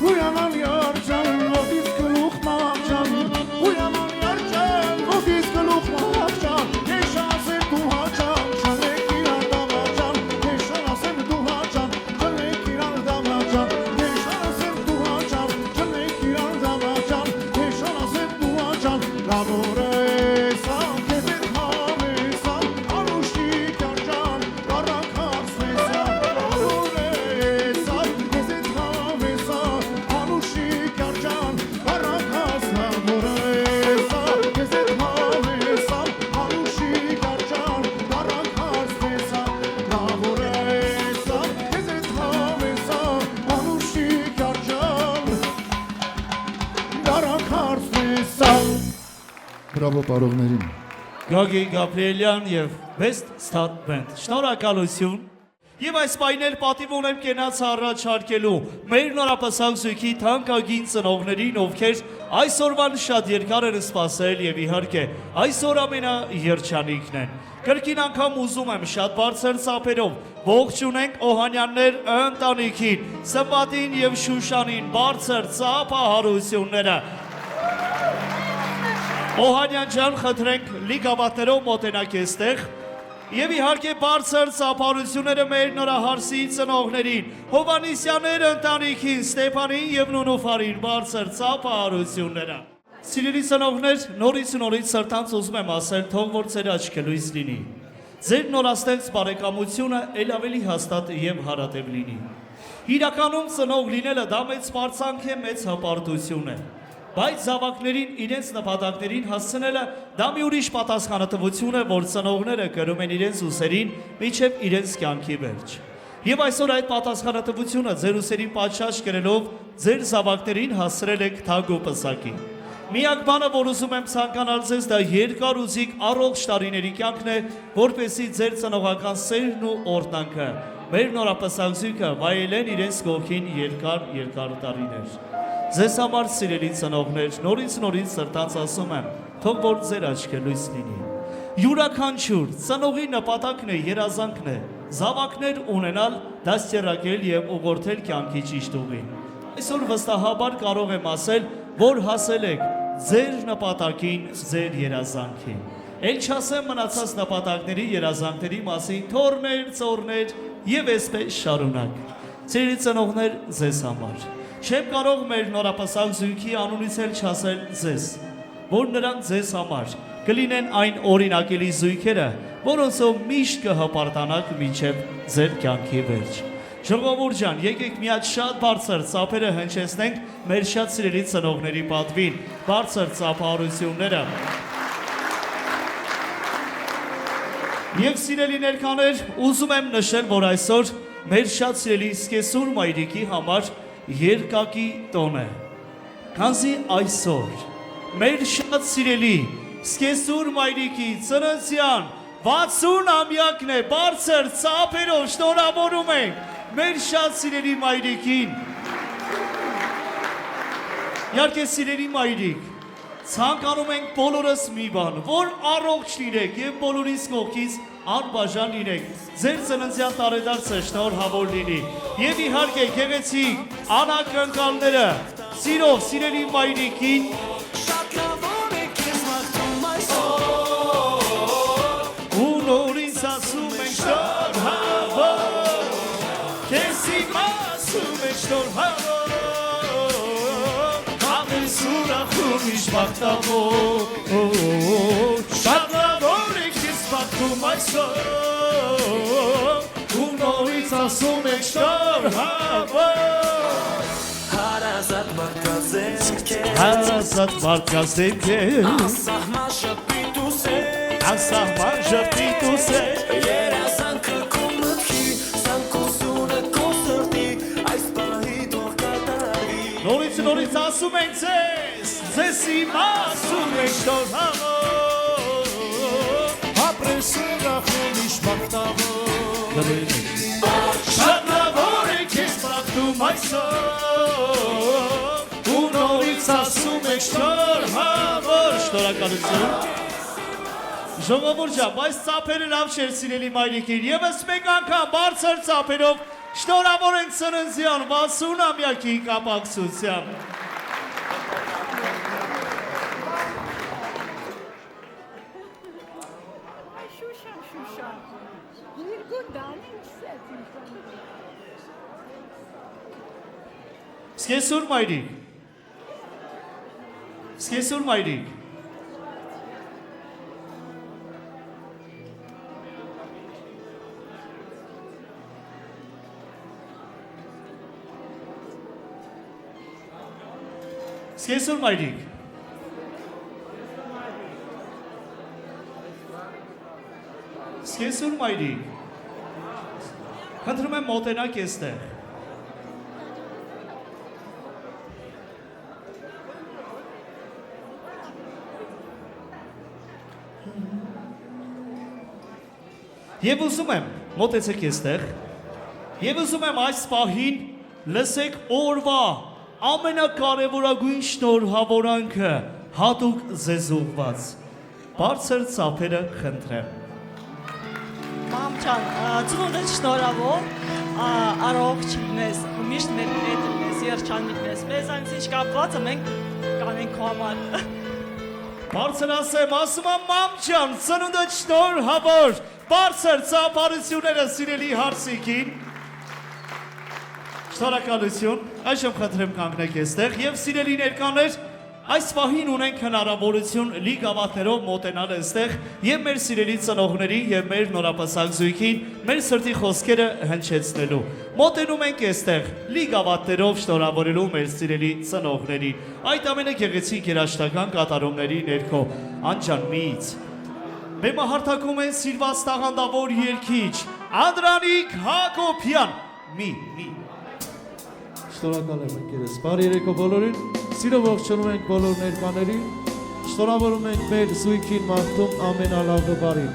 Uyanan yarcan, vodis gluch machcan, uyanan yarcan, vodis gluch machcan, yaşasın tu hacan, çalek irar damacan, yaşasın tu hacan, çalek irar damacan, yaşasın tu hacan, çalek irar damacan, yaşasın tu hacan, laboresa, kezet havesa, anuşik yarcan, karakar svesa, laboresa, kezet havesa, anuşik yarcan, karakar laboresa, kezet havesa, anuşik yarcan, karakar svesa, laboresa, kezet havesa, anuşik yarcan, karakar svesa. Բրավո պարողներին։ Գագի Գաբրիելյան եւ Best Star Band։ Շնորհակալություն։ Եվ այս պայնել պատիվ ունեմ կենաց առաջարկելու մեր նորապսակ զույգի թանկագին ծնողներին, ովքեր այսօրվան շատ երկար են սպասել եւ իհարկե այսօր ամենաերջանիկն են։ Կրկին անգամ ուզում եմ շատ բարձր ծափերով ողջունենք Օհանյաններ ընտանիքին, Սմբատին եւ Շուշանին բարձր ծափահարությունները։ Օհանյան ջան, խնդրենք լիգավատներով մոտենակ էստեղ եւ իհարկե բարձր ծափարությունները մեր նորահարսի ծնողներին, Հովանիսյաններ ընտանիքին, Ստեփանին եւ Նունուֆարին բարձր ծափարությունները։ Սիրելի ծնողներ, նորից սրտանց ուզում եմ ասել, թող որ ձեր աչքը լույս լինի։ Ձեր նորաստեղծ բարեկամությունը ել ավելի հաստատ եւ հարատև լինի։ Իրականում ծնող լինելը դա մեծ բարձանք է, մեծ հպարտություն է։ Բայց զավակներին իրենց նպատակներին հասցնելը դա մի ուրիշ պատասխանատվություն է, որ ծնողները կրում են իրենց ուսերին մինչև իրենց կյանքի վերջ։ Եվ այսօր այդ պատասխանատվությունը ձեր ուսերին պատշաճ կրելով ձեր զավակներին հասցրել եք թագ ու պսակի։ Միակ բանը, որ ուզում եմ ցանկանալ ձեզ, դա երկար ու զիգ առողջ տարիների կյանքն է, որպեսզի ձեր ծնողական սերն ու օրհնանքը մեր նորապսակ զույգը վայելեն իրենց կողքին երկար տարիներ։ Ձեզ համար սիրելի ծնողներ, նորից սրտանց ասում եմ, թող որ ձեր աչքը լույս լինի։ Յուրաքանչյուր ծնողի նպատակն է, երազանքն է, զավակներ ունենալ, դաստիարակել եւ ուղղորդել կյանքի ճիշտ ուղին։ Այսօր վստահաբար կարող եմ ասել, որ հասել եք ձեր նպատակին, ձեր երազանքին։ Էլ չասեմ մնացած նպատակների, երազանքների մասին, թորներ, ծորներ եւ այսպես շարունակ։ Սիրելի ծնողներ, ձեզ համար չեմ կարող մեր նորապսակ զույգի անունից էլ չասել ձեզ, որ նրանք ձեզ համար կլինեն այն օրինակելի զույգերը, որոնցով միշտ կհպարտանաք մինչև ձեր կյանքի վերջ։ Ժողովուրդ ջան, եկեք միած շատ բարձր ծափերը հնչեցնենք մեր շատ սիրելի ծնողների պատվին, բարձր ծափահարությունները։ Եվ սիրելի ներկաներ, ուզում եմ նշել, որ այսօր մեր շատ սիրելի Սկեսուր մայրիկի համար երկակի տոն է, քանզի այսօր մեր շատ սիրելի Սկեսուր մայրիկի ծննդյան 60-ամյակն է, բարձր ծափերով շնորհավորում ենք մեր շատ սիրելի մայրիկին։ Իհարկե սիրելի մայրիկ, ցանկանում ենք բոլորս մի բան, որ առողջ լինեք եւ բոլորիս կողքից անբաժան լինեք։ Ձեր ծննդյան տարեդարձը շնորհավոր լինի։ Եվ իհարկե գեղեցիկ անակնկալները սիրով սիրելի մայրիկին ու նորից ասում ենք շնորհավոր, քեզ իմ ասում ենք շնորհավոր, ամենս ուրախում իշ բախտավոր, շատ լավոր եք ես բախտում այսօր, ու նորից ասում ենք շնորհավոր, Հարազատ մարդկաց դեմքեր, Ասահման շպիտ ու սեր անսահման ժպիտ ու սեր, Երազանքը քո մտքի Սանկոսունը քո սրտի Այս պահի թող կատարվի նորից ասում ենք ձեզ իմ ասում ենք շնորհավոր, ապրես ուրախում իշ բախտավոր շատ լավոր եք ես բախտում այսօր, ու նորից ասում ենք շնորհավոր, շնորհակալություն։ Ժողովուրդ ջան, այս ծափերը լավ չէր սիրելի մայրիկին, եւս մեկ անգամ բարձր ծափերով շնորհավոր ենք ծննդյան 60-ամյակի կապակցությամբ։ Ay Şuşan. Bir günden yükseltin. Սկեսուր մայրիկ։ Սկեսուր մայրիկ։ Սկեսուր մայրիկ։ Սկեսուր մայրիկ։ Խնդրում եմ մոտենաք էստեղ։ Եվ ուզում եմ, մոտեցեք էստեղ, եւ ուզում եմ այս պահին լսեք օրվա ամենակարևորագույն շնորհավորանքը հատուկ ձեզ ուղված։ Բարձր ծափերը խնդրեմ։ Մամչան, ծնունդդ շնորհավոր, առողջ լինես, միշտ մեր հետ լինես, երջանիկ լինես, մեզ այնպես կապված մենք կանենք քո համար։ Բարձր ասում եմ մամ ջան, ծնունդդ շնորհավոր, բարձր ծափարությունները սիրելի հարսիկին։ Շնորհակալություն, այժմ խնդրեմ կանգնեք էստեղ եւ սիրելի ներկաներ, այս պահին ունենք հնարավորություն լի գավաթներով մոտենալ այստեղ եւ մեր սիրելի ծնողների եւ մեր նորապսակ զույգին մեր սրտի խոսքերը հնչեցնելու։ Մոտենում ենք այստեղ լի գավաթներով շնորհավորելու մեր սիրելի ծնողներին։ Այդ ամենը գեղեցիկ երաժշտական կատարումների ներքո անջանմից բեմահարթակում են սիրված տաղանդավոր երգիչ Անդրանիկ Հակոբյան։ Մի Շնորհակալ եմ եկերես։ Բարի երեկո բոլորին։ Սիրով ողջունում ենք բոլոր ներկաներին։ Շնորհավորում ենք մեր զույգին մաղթում ամենալավը բարին։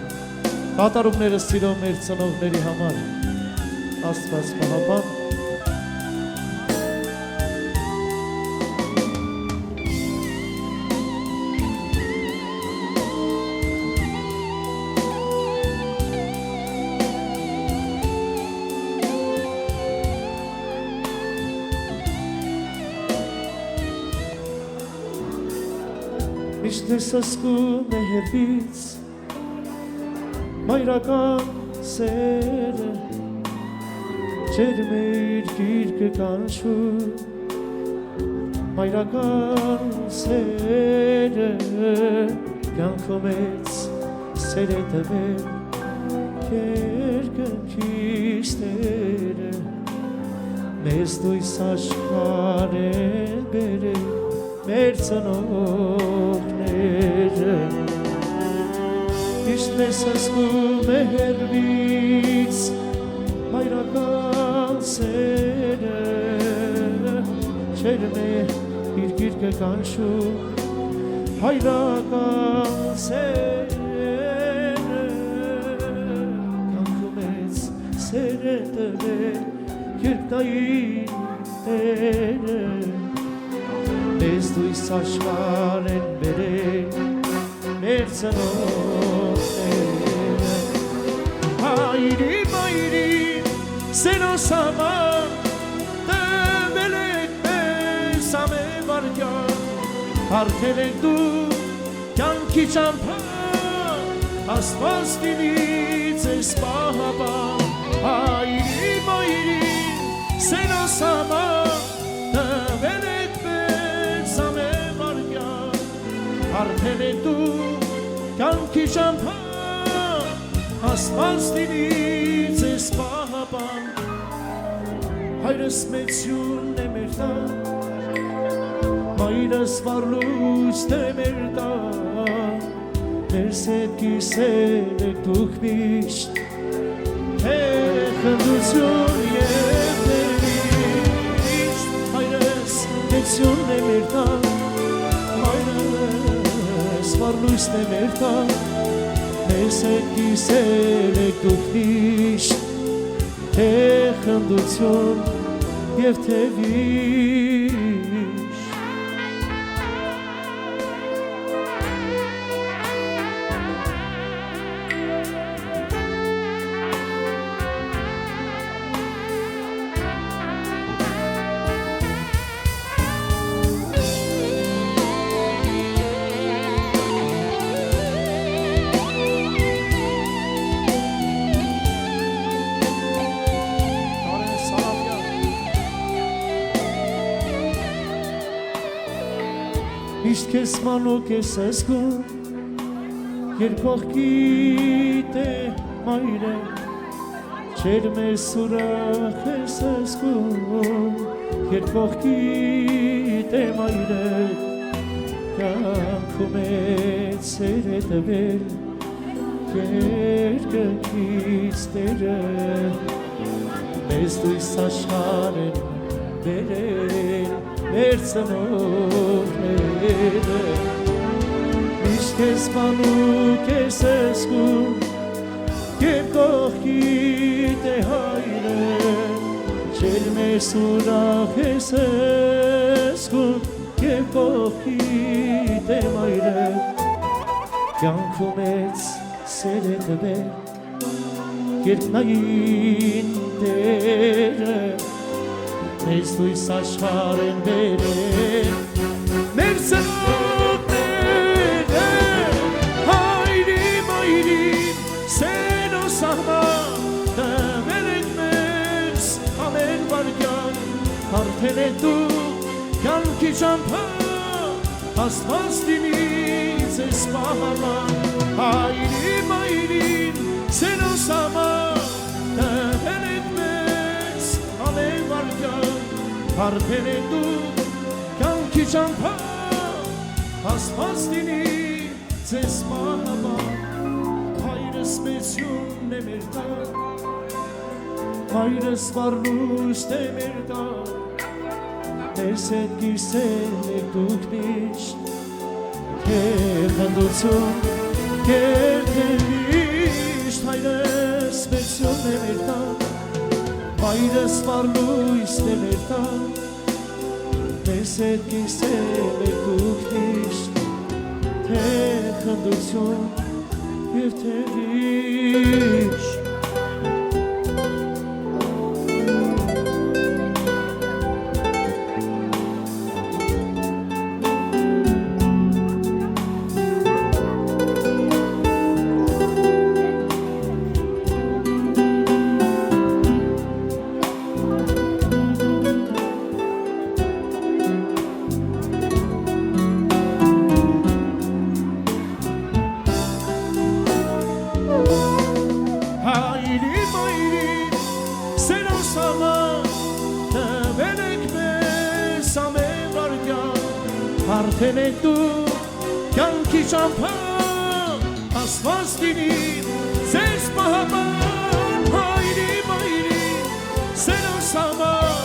Կատարումները սիրով մեր ծնողների համար։ Աստված պահապան։ Միշտ ես ասկում է հերվից մայրական սերը ջեր մեր գիրկը կանչում մայրական սերը կյանքո մեծ սեր է տվել երկնքից Տերը մեզ դույս աշխարհ են բերել մեր ծնողները Միշտ մեզ ասկում է հերվից մայրական սերը Չերն է իր գիրկը կանչում հայրական սերը Կանքում ես սերը տվել երկնային տերը Մեզ դույս աշխար են բերել մեր ծնողները Հայրին, հայրին, սենոս համար տվել եք մեզ ամեն վարդյան Արդեն եք դու կյանքի ճամփան Աստված դինից ես պահապան Հայրին, հայրին, սենոս համար տվել եք մեզ ամեն վարդյան Արդեն եք դու կյանքի ճամփան Աստված դինից ես պահապան Հայրս մեծյունն է մեր տան Մայրս վարլույց թե մեր տան Ներս հետ կիսել եք դուք միշտ Խնդություն և ներիշտ Հայրս մեծյունն է մեր տան Մայրս վարլույց թե մեր տան Ներս հետ կիսել եք դուք միշտ Խնդություն և թե վիշտ Միշտ քեզ մանուկ ես զգում Երբ կողքիդ է մայրը Չեր մեզ ուրախ ես զգում Երբ կողքիդ է մայրը Կյանքում ես սեր է տվել Երկնքից Տերը Մեզ դույս աշխարհ են բերել Մեր ծնողները Միշտ քեզ մանուկ ես զգում Երբ կողքիդ է հայրը Չեր մեզ ուրախ ես զգում Երբ կողքիդ է մայրը Կյանքում ես սեր է տվել Երկնային Տերը Մեզ դույս աշխարհ են բերել Մեր ծնողները Հայրին, հայրին, սենոս աղման Տվել եք մեզ ամեն վարդյան Արդեն եք դու կյանքի ճամփան Աստված դինից ես պահապան Հայրին, հայրին, սենոս աղման Տվել եք մեզ ամեն վարդյան Արդեն եք դու կյանքի ճամփան Աստված դինից ես պահապան Հայրս մեծյունն է մեր տան Հայրս վարլույց թե մեր տան Ներս հետ կիսել եք դուք միշտ Խնդություն և թե վիշտ Հայրս մեծյունն է մեր տան Հայրս վարլույց թե մեր տան Ներս հետ կիսել եք դուք միշտ Խնդություն և թե վիշտ Արդեն եք դու կյանքի ճամփան Աստված դինին ձեզ պահապան Հայրին, հայրին, սենոս համար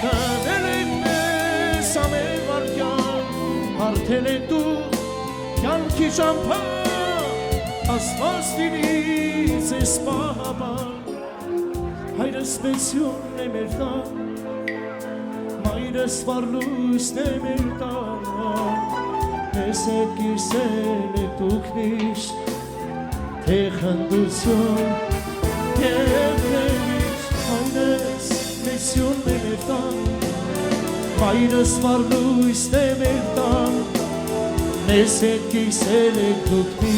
Տվել եք մեզ ամեն վարդյան Արդեն եք դու կյանքի ճամփա ասված դիրից ես պահապան հայրս պենսիոնն է մեր տան մայրս վարլույսն է մեր տան ես հետ կիրսել է դուք միշտ թե խնդություն և միշտ հայրս պենսիոնն է մեր տան մայրս վարլույսն է մեր տան ես հետ կիրսել է դուք միշտ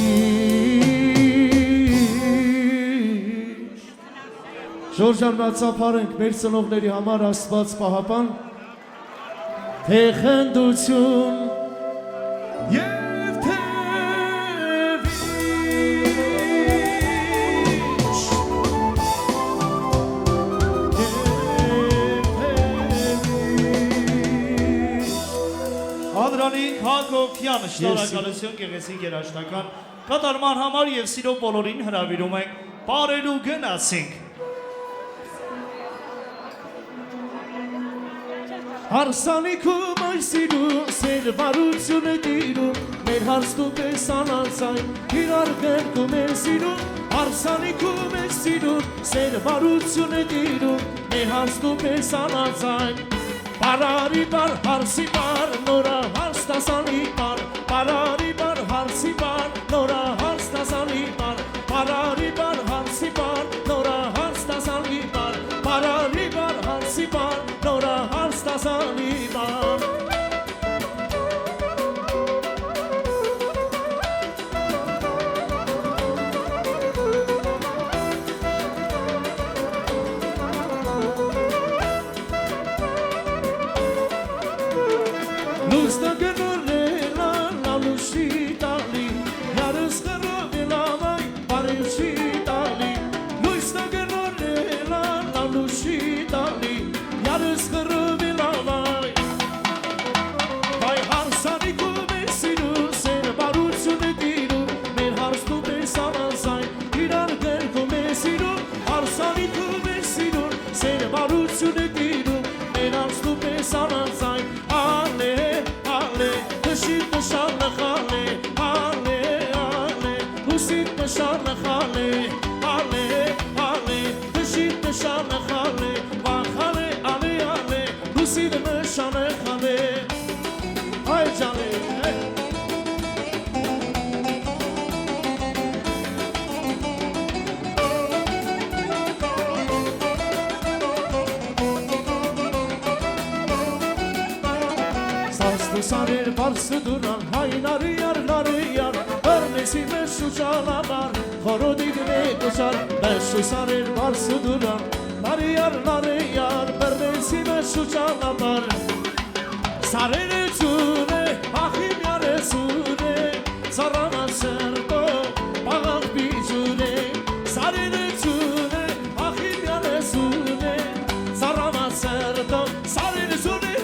Ժորժան մացապարենք մեր ծնողների համար աստված պահապան թե խնդություն և թե Անդրանիկ Հակոբյան շնորհակալություն գեղեցիկ երաժշտական կատարման համար եւ սիրո բոլորին հրավիրում ենք բարելու գնացինք Հարսանիքում այսիրում սեր վարություն է տիրում մեր հարստու պես անանցայն իրար գրկում է սիրում Հարսանիքում է սիրում սեր վարություն է տիրում մեր հարստու պես անանցայն Բարարի բար հարսի բար նորա հարստասանի բար Բարարի բար հարսի բար նորա հարստասանի բար Բարարի բար հարսի բար նորա հարստասանի բար Բարարի բար հարսի բար նորա հարստասանի բար Լույսը գնորելա լալուշի տալի Յարս խրովելա վայ բարևշի տալի Լույսը գնորելա լալուշի տալի Յարս խրովելա վայ Վայ հարսանիքում է սիրում սեր բարություն է տիրում Մեր հարստու պես անանցայն իրար գրկում է սիրում Հարսանիքում է սիրում սեր բարություն է տիրում Մեր հարստու պես անանցայն Hüsit nişanlı hale, hale, hale Hüsit nişanlı hale, hale, hale Hüsit nişanlı hale, bak hale, hale, hale Hüsit nişanlı hale Ay canım, hey Sarır barsı duran haynarı yar Örmesime şu çalalar Horo dikme koşar Beşi sarır barsı duran Narı yar Örmesime şu çalalar Sarır çure Ahim yare sure Sarama serdo Bağak bir çure Sarır çure Ahim yare sure Sarama serdo Sarır çure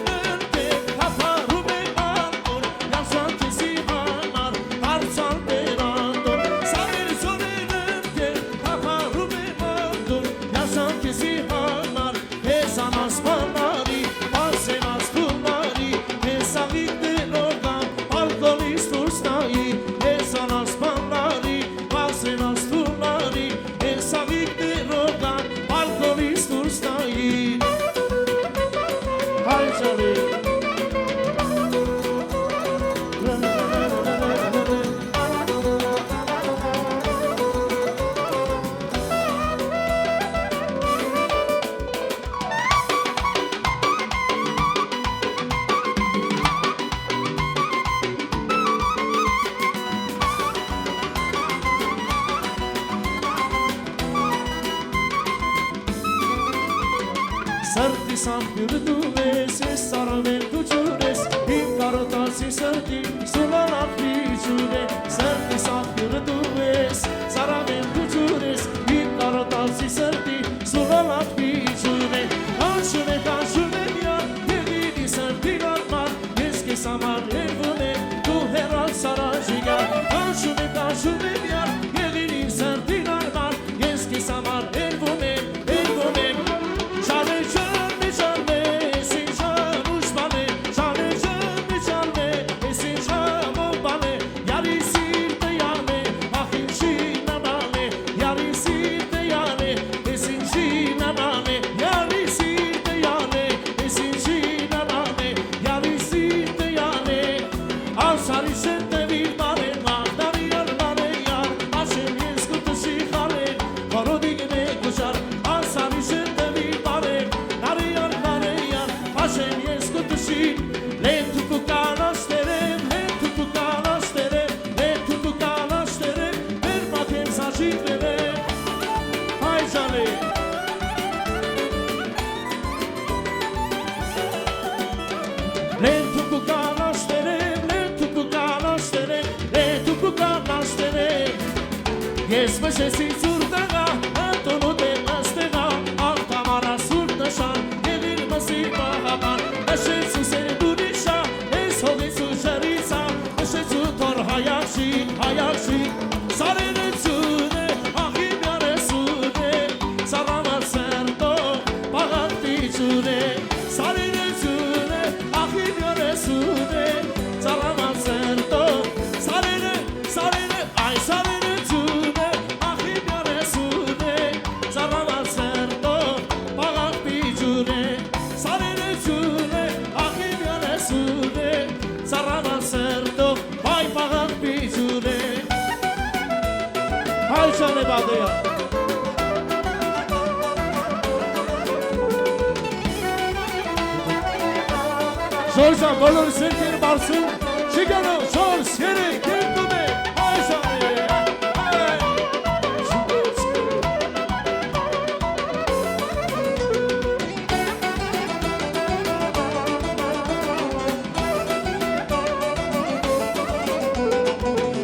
Սրտի սամբյուրդում ես, ես սարամեն դուջուր ես Իմ կարոտացի սրտի, սուլանատ վիջուր է Սրտի սամբյուրդում ես, սարամեն դուջուր ես Իմ կարոտացի սրտի, սուլանատ վիջուր է Կանշուն է միար, դեղիդի սրտին արմար Ես կես ամար երվում է, դու հերալ սարաժիգար Կանշուն է միար, դեղիդի սրտին արմար Ես կես ամար երվում է Yarisi ես մշեցի ծուր տղա, ընտոնու դեմ աստեղա, աղտամարա սուր նշան, և իր մսի պահապան, նշեց ու սերը դուրիշա, ես հողից ու ժրիցա, նշեց ու թոր հայաշի, սարերը ծուն է, աղի բյար է սուն է, սարամար սերտով, պաղատի ծուն է, սարերը ծուն է, աղի բյար է սուն է, սարամար սերտով, սարերը, այ սարերը ծուն է, աղի բյար է սուն է, սարամար սերտով, պաղատի ծուն է, սարերը ծուն է, աղի բյար է սուն է, սարամար սերտով, այ պաղատի ծուն է, հայ շան է բադեյա, Շորշան բոլորի սերքերը բարսում, շիգանով շորս երեք երկում է, հայ շան է,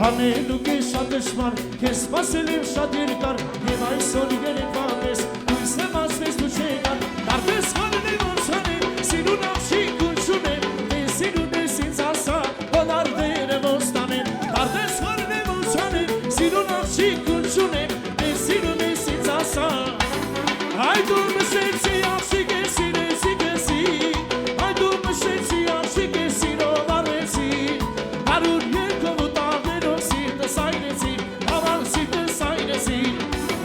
Հանելուկ է շատ դժվար, քեզ սպասել եմ շատ երկար, և այսօր երեկվան ես, դույս եմ ասվես դու չեկար, կարդես հանել եմ ոնցանեմ, սիրուն ամշի կուն չունեմ, ես սիրուն ես ինձ ասա, հոնարդեր եմ ոստանեմ, կարդես հանել եմ ոնցանեմ, սիրուն ամշի կուն չունեմ, ես սիրուն ես ինձ ասա, այ դու մշեցի ամշի կես սիրեցի կեսի, այ դու մշեցի ամշի կես սիրով արվեցի, հարուր երկով ու տաղերով սիրտը սայրեցի, հավան սիրտը սայրեցի,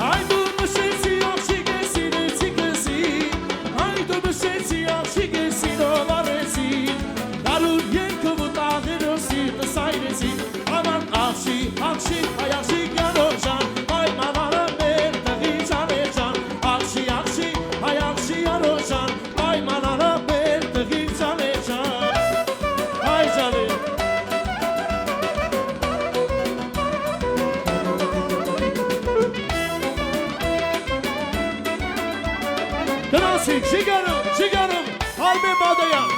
այ դու մշեցի ամշի կես սիրեցի կեսի, այ դու մշեցի ամշի կես սիրով արվեցի, հարուր երկով ու տաղերով սիրտը սայրեցի, հավան աղշի, հայ աղշի գյանով ժան, այ մավարը մեր տղի ճաներ ժան, աղշի, հայ աղշի գյանով ժան, այ մավարը մեր տղի ճաներ ժան, հայ ժաներ, Դրանցիկ, շիգանում, հարմեն բադեյան,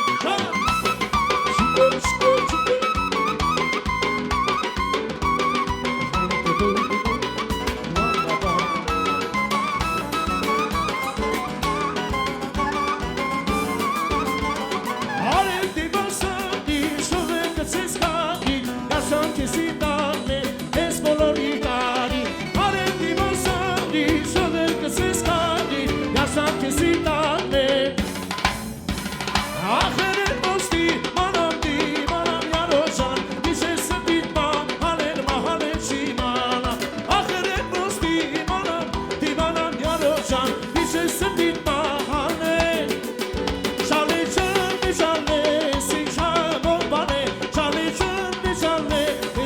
Արել դիբասանի, շողեն գծես կաղի, գաշան կեսի տալը, ես բոլորի կարի, Արել դիբասանի, շողեն գծես կաղի, գաշան կեսի տալը, Ախերեն ոստի, մանամ յարոշան, իշես սպիտ ման, հաներ չի մանա, Ախերեն ոստի, մանամ յարոշան, իշես սպիտ ման, հաներ, Շալե չն շալե, սին շամով բանե, շալե չն շալե,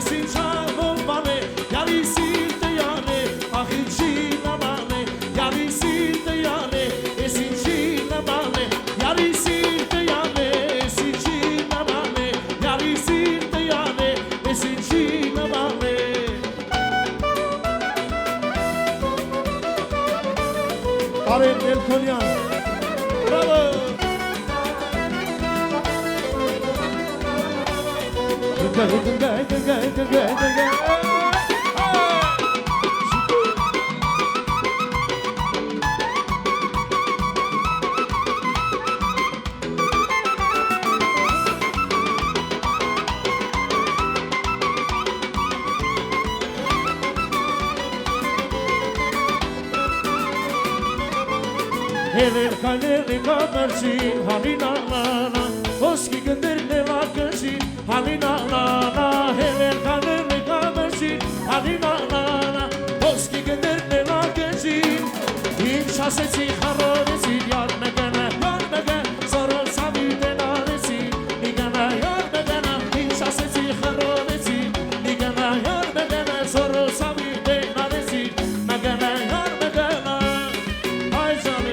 սին շամով բանե, յարի սիրտը յանե, ախի չի նմանե, յարի սիրտը յանե, սին չի նմանե, յարի սիրտը յանե, սին չի նմանե, յարի սիրտը յանե, սին չի նմանե Կարեն Մելքոնյան, բրավո Hever kaleri kamerçin halina lana Oski gönderine lakıçin halina lana Hever kaleri kamerçin halina lana Oski gönderine lakıçin İnşaseti hararesi yar megene Sorun savide naresi Nigene yar megene İnşaseti hararesi Nigene yar megene Sorun savide naresi Megene yar megene Ay canım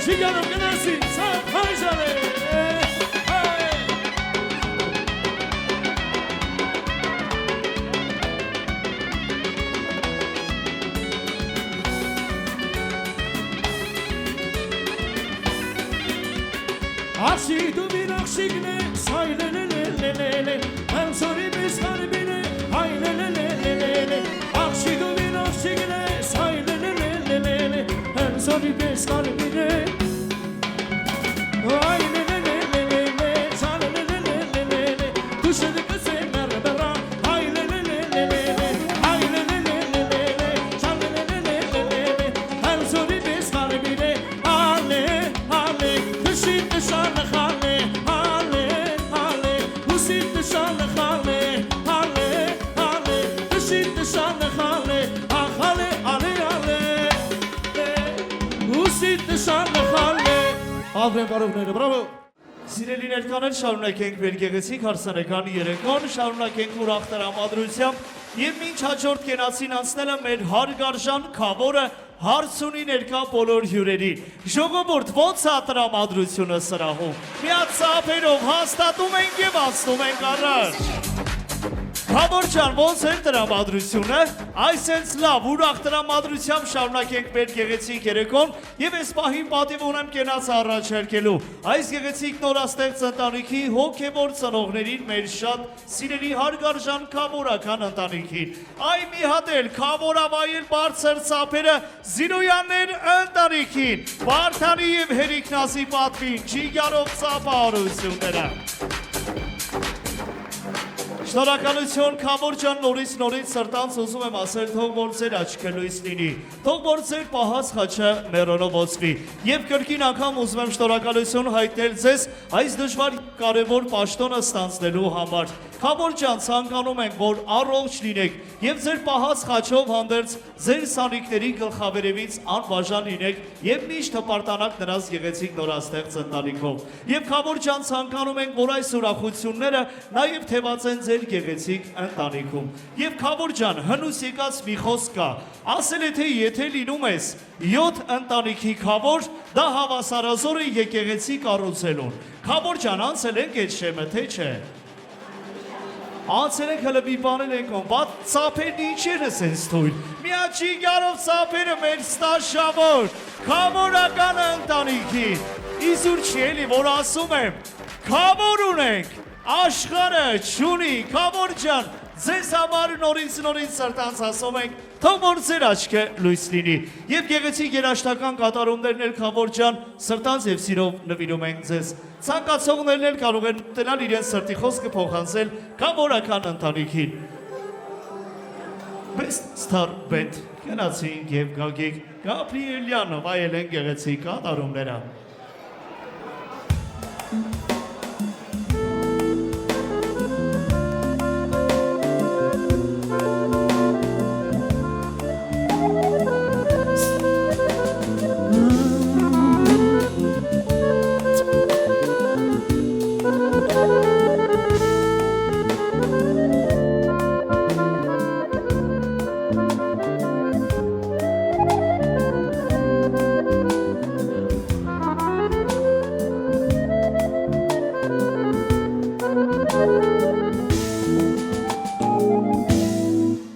Cigaro, göndersin, sen hayzane. Ախշի դու մին ախշիկն է սայլելելելելելե Հենցորի պես հարբին է հայլելելելելելե Ախշի դու մին ախշիկն է սայլելելելելելե Հենցորի պես հարբին է հայլելելելելելե Ցալելելելելելե Դու շեդը կսե մերբերա հայլելելելելելե հայլելելելելելե Ցալելելելելելե Հենցորի պես հարբին է հալե հալե Հուսիտ շանը խալե հալե հալե Հուսիտ շանը խալե հալե հալե Հուսիտ շանը խալե ախալե ալե ալե Հուսիտ շանը խալե Աբրեն բարովները բրավո Սիրելի ներկաներ շարունակենք մեր գեղեցիկ հարսանեկան երեկոն, շարունակենք ուրախ տրամադրությամբ և մինչ հաջորդ կենացին անցնելը մեր հարգարժան քավորը հարց ունի ներկա բոլոր հյուրերին։ Ժողովուրդ ոնց է տրամադրությունը սրահում։ Միած ծափերով հաստատում ենք և անցնում ենք առաջ։ Քավոր ջան, ոնց էր տրամադրությունը։ Այսենց լավ, ուրախ տրամադրությամբ շարունակենք մեր գեղեցիկ երեկոն և այս պահին պատիվ ունեմ կենացը առաջարկելու այս գեղեցիկ նորաստեղծ ընտանիքի հոգևոր ծնողներին մեր շատ սիրելի հարգարժան քավորական ընտանիքին։ Այ մի հատ էլ քավորավայել բարձր ծափերը Զինոյաններ ընտանիքին, Վարդանի և Հերիքնազի պատվին, Ջիգարով ծափահարությունները։ Շնորհակալություն քավոր ջան, նորից սրտանց ուզում եմ ասել, թող որ ձեր աչքը լույս լինի, թող որ ձեր պահած խաչը մեռոնով ոցվի և կրկին անգամ ուզում եմ շնորհակալություն հայտնել ձեզ այս դժվար կարևոր պաշտոնը ստանձնելու համար։ Քավոր ջան, ցանկանում ենք, որ առողջ լինեք և ձեր պահած խաչով հանդերձ ձեր սանիկների գլխավերևից անբաժան լինեք և միշտ հպարտանաք նրանց գեղեցիկ նորաստեղծ ընտանիքով։ Եվ քավոր ջան, ցանկանում ենք, որ այս ուրախությունները նաև թևածեն ձեր գեղեցիկ ընտանիքում։ Եվ քավոր ջան, հնուս եկած մի խոսք կա, ասել է թե եթե լինում ես 7 ընտանիքի քավոր, դա հավասարազոր է եկեղեցի կառուցելուն։ Քավոր ջան, անցել ենք այդ շեմը, թե չէ։ Անցել ենք հլը մի բանել ենք ոն, բատ ծափերն ինչեր է սենց թույլ։ Միաչի գարով ծափերը մեր ստաշավոր, քավորական ընտանիքին։ Իզուր չի էլի, որ ասում եմ, քավոր ունենք, աշխարը չունի, քավոր ջան, ձեզ համար նորից սրտանց ասում ենք, թող որ ձեր աչքը լույս լինի։ Եվ գեղեցիկ երաժշտական կատարումներն էլ քավոր ջան, սրտանց և սիրով նվիրում ենք ձեզ։ Ցանկացողներն էլ կարող են տնալ իրենց սրտի խոսքը փոխանցել քավորական ընտանիքին։ Best Star Band գնացինք և Գագիկ Գաբրիելյանը վայել են գեղեցիկ կատարումները։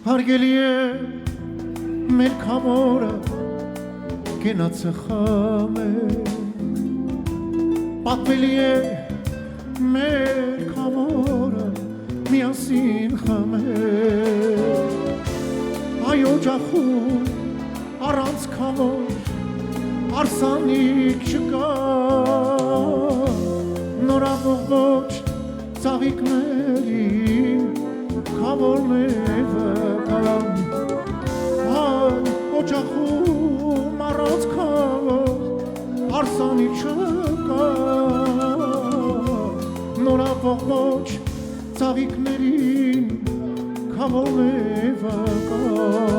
Հարգելի է մեր քամորը կենացը խմենք Պատմելի է մեր քամորը միասին խմենք Այո ջախում առանց քամոր արսանիք չկա Նորաբողոչ ծաղիկներին քավոր մևը կան Այ օջախում առանց քավոր արսանի չկա Նորաբողոչ ծաղիկներին քավոր մևը կան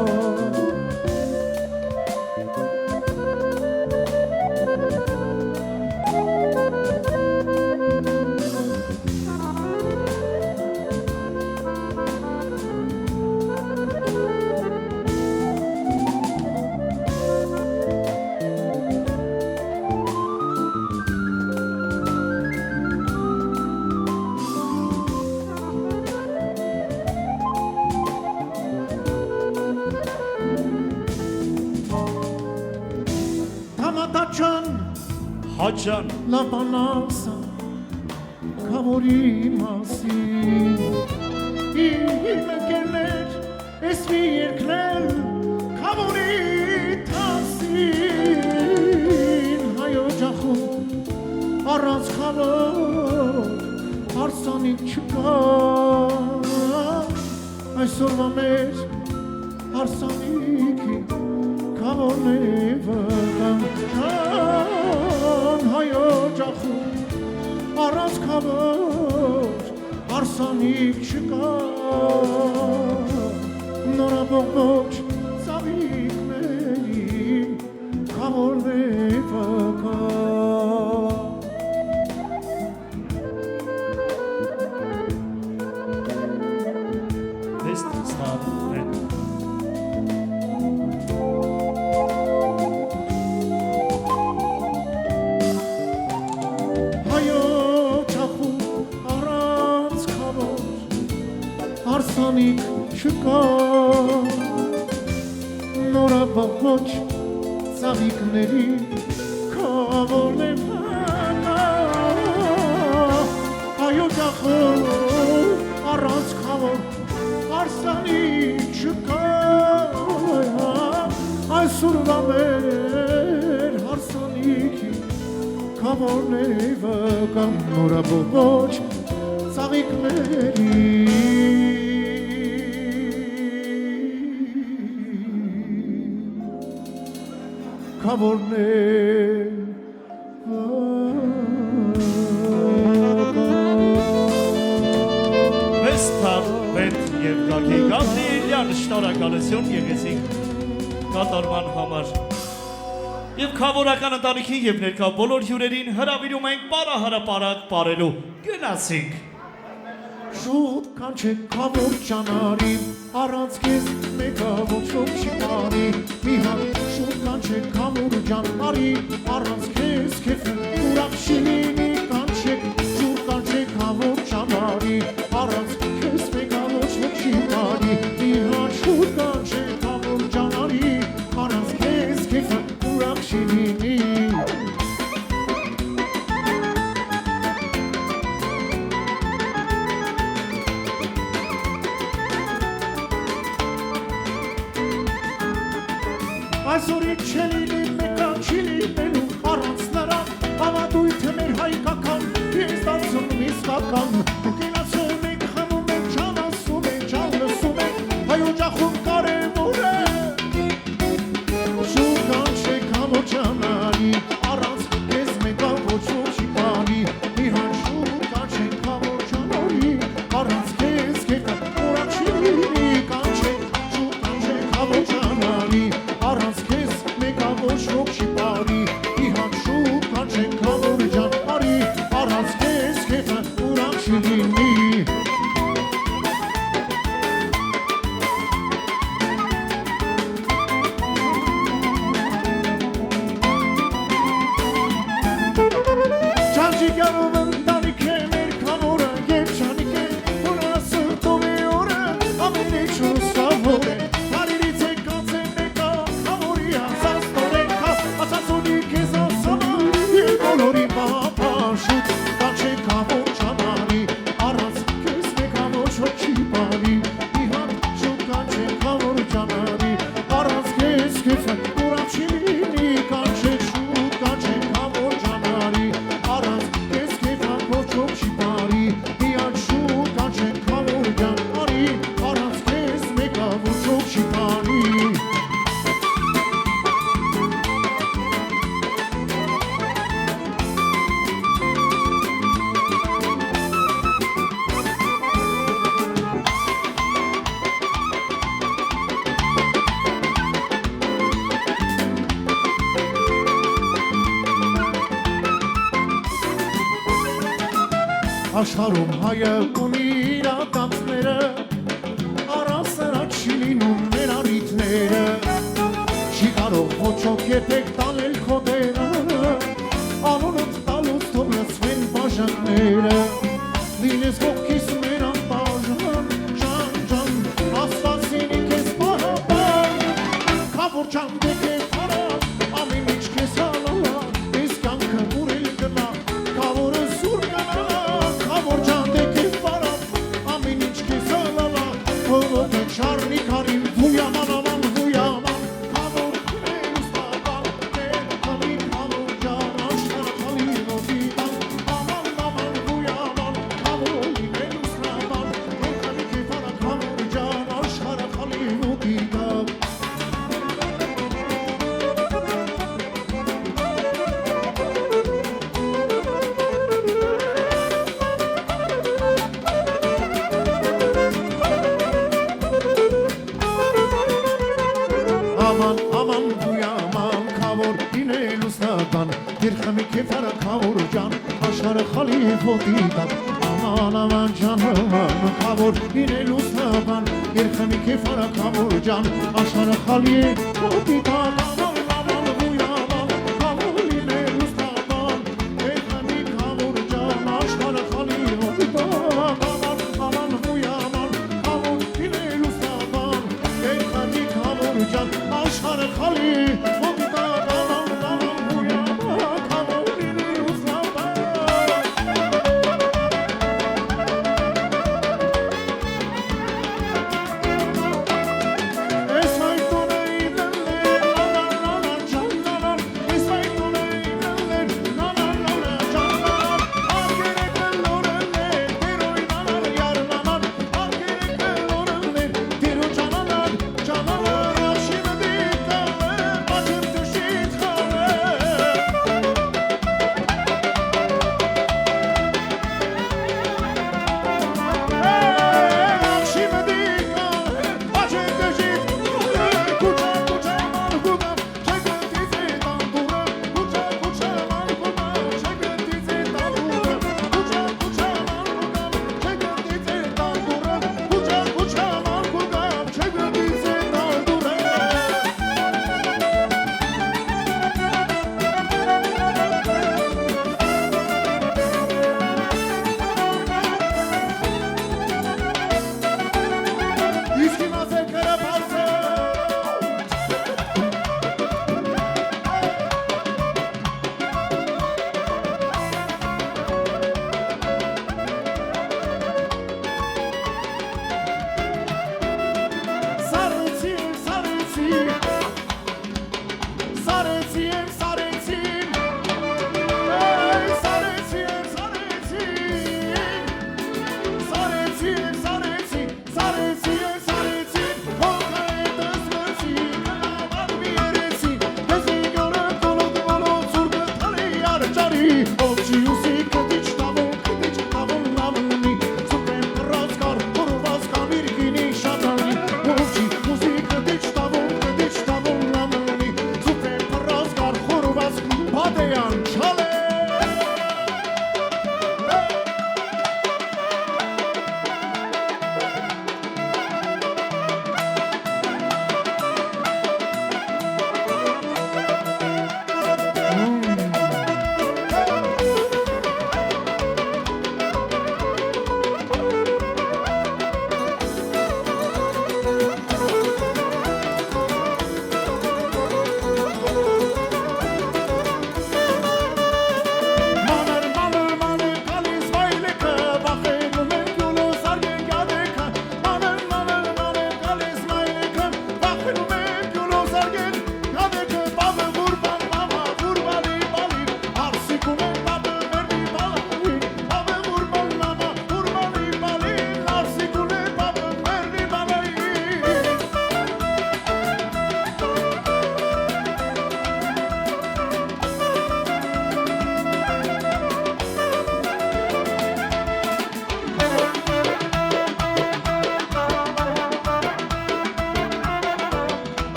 Հաջան լապանասա կամորի մասին իմ ընկերներ ես մի երկնել կամորի տասին հայոջախում առանց խավոր հարսանիք չկա այսօրվա մեր հարսանիքի կամորն է վկան հայոջախում առանց կամոր հարսանիք չկա նորաբողբոջ ծավիկներին կամորն է վկան Best star band Հարսանիք չկա նորաբողոջ ծաղիկների կամորն է վկա հայոջախով առանց կամոր հարսանիք չկա այսօրվա մեր հարսանիքի կամորն է վկա նորաբողոջ ծաղիկների կամորն է Best star band եւ Գագի Գաբրիելյան շնորհակալություն եղեցիք կատարման համար Եվ քավորական ընտանիքին եւ ներկա բոլոր հյուրերին հրավիրում ենք բարահրապարակ բարելու գնացինք Շուտ կանչեք կամոր ճանարի առանց քեզ մեկը ոչ ոք չի բարի մի հատ շուտ կանչեք կամոր ճանարի առանց քեզ քեֆը ուրախ չի լինի կանչեք շուտ կանչեք կամոր ճանարի առանց քեզ մեկը ոչ ոք չի բարի մի հատ շուտ կանչեք կամոր ճանարի առանց քեզ քեֆը ուրախ չի լինի Այսօրից չելիլի մեկան չի լինելու առանց նրան Համատույթը մեր հայկական ես դարձում իսկական Ուկինացում ենք խմում ենք ճան ասում ենք ճան լսում ենք հայոջախում կարևոր է Շուտ կանչեք կամոր ճանարի առանց քեզ մեկը ոչ ոք չի բարի Մի հատ շուտ կանչեք կամոր ճանարի առանց քեզ քեֆը ուրախ չի լինի կանչեք շուտ կանչեք կամոր ճանարի առանց քեզ մեկը ոչ ոք չի բարի մի հատ շուտ կանչեք կամոր ճանարի առանց քեզ քեֆը ուրախ չի լինի Չանջիկյարով ընտանիք է մեր կամորը և շանիք է որը սրտով է օրը ամենի չուսավոր է Հարիրից է կացեն եկա կամորի ասած նորենքա ասած ունի կեզ ասամա և բոլորի պապա շուտ կանչեք կամոր ճանարի առանց կեզ մեկա ոչ ոք չի բարի մի հատ շուտ կանչեք կամոր ճանարի առանց կեզ քեֆը ուրախ չի լինի կանչեք շուտ կանչեք կամոր ճանարի առանց քեզ քեֆը ոչ ոք չի բարի մի հատ շուտ կանչեք կամոր ճանարի առանց քեզ մեկա ոչ ոք չի բարի Աշխարհում հայը ունի իր ատամները առանց նրա չի լինում մեր առիթները չի կարող ոչ ոք երբեք տանել քո դերը անունդ տալուց թող լցվեն բաժանները լինես ողքիս մեր անբաժան ջան ջան աստվածինի քեզ բարաբար կավոր ջան դե քեզ հարավ ամեն ինչ քեզ հալալա ես կյանքը ուր լուսնական Երխմի կեվարը կավոր ջան Աշարը խալի վոտիտակ Աման աման ջանման կավոր իրե լուսնական Երխմի կեվարը կավոր ջան Աշարը խալի վոտիտակ Աման աման վույաման կավոր իրե լուսնական Երխմի կավոր ջան Աշարը խալի վոտիտակ Աման աման վույաման կավոր իրե լուսնական Երխմի կավոր ջան Աշարը խալի վոտիտակ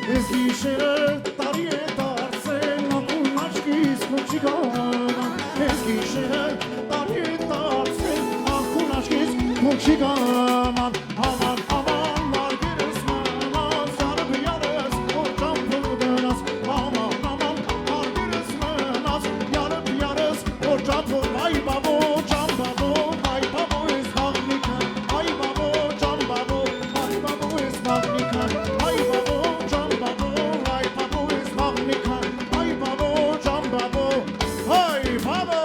Ես գիշերը տարի է դարձել անկուն աչքիս քոչի գաման Ես գիշերը տարի է դարձել անկուն աչքիս քոչի գաման Աման, աման, մարգերս մնաս Յարը յարս, որ ճամփը դնաս Աման, աման, մարգերս մնաս Յարը յարս, որ ճամփը Այ բաբո, ճամբաբո, այ բաբո ես մաղնիկը Այ բաբո, ճամբաբո, այ բաբո ես մաղնիկը Այ բաբո, ճամբաբո, այ բաբո ես մաղնիկը Այ բաբո, ճամբաբո, այ բաբո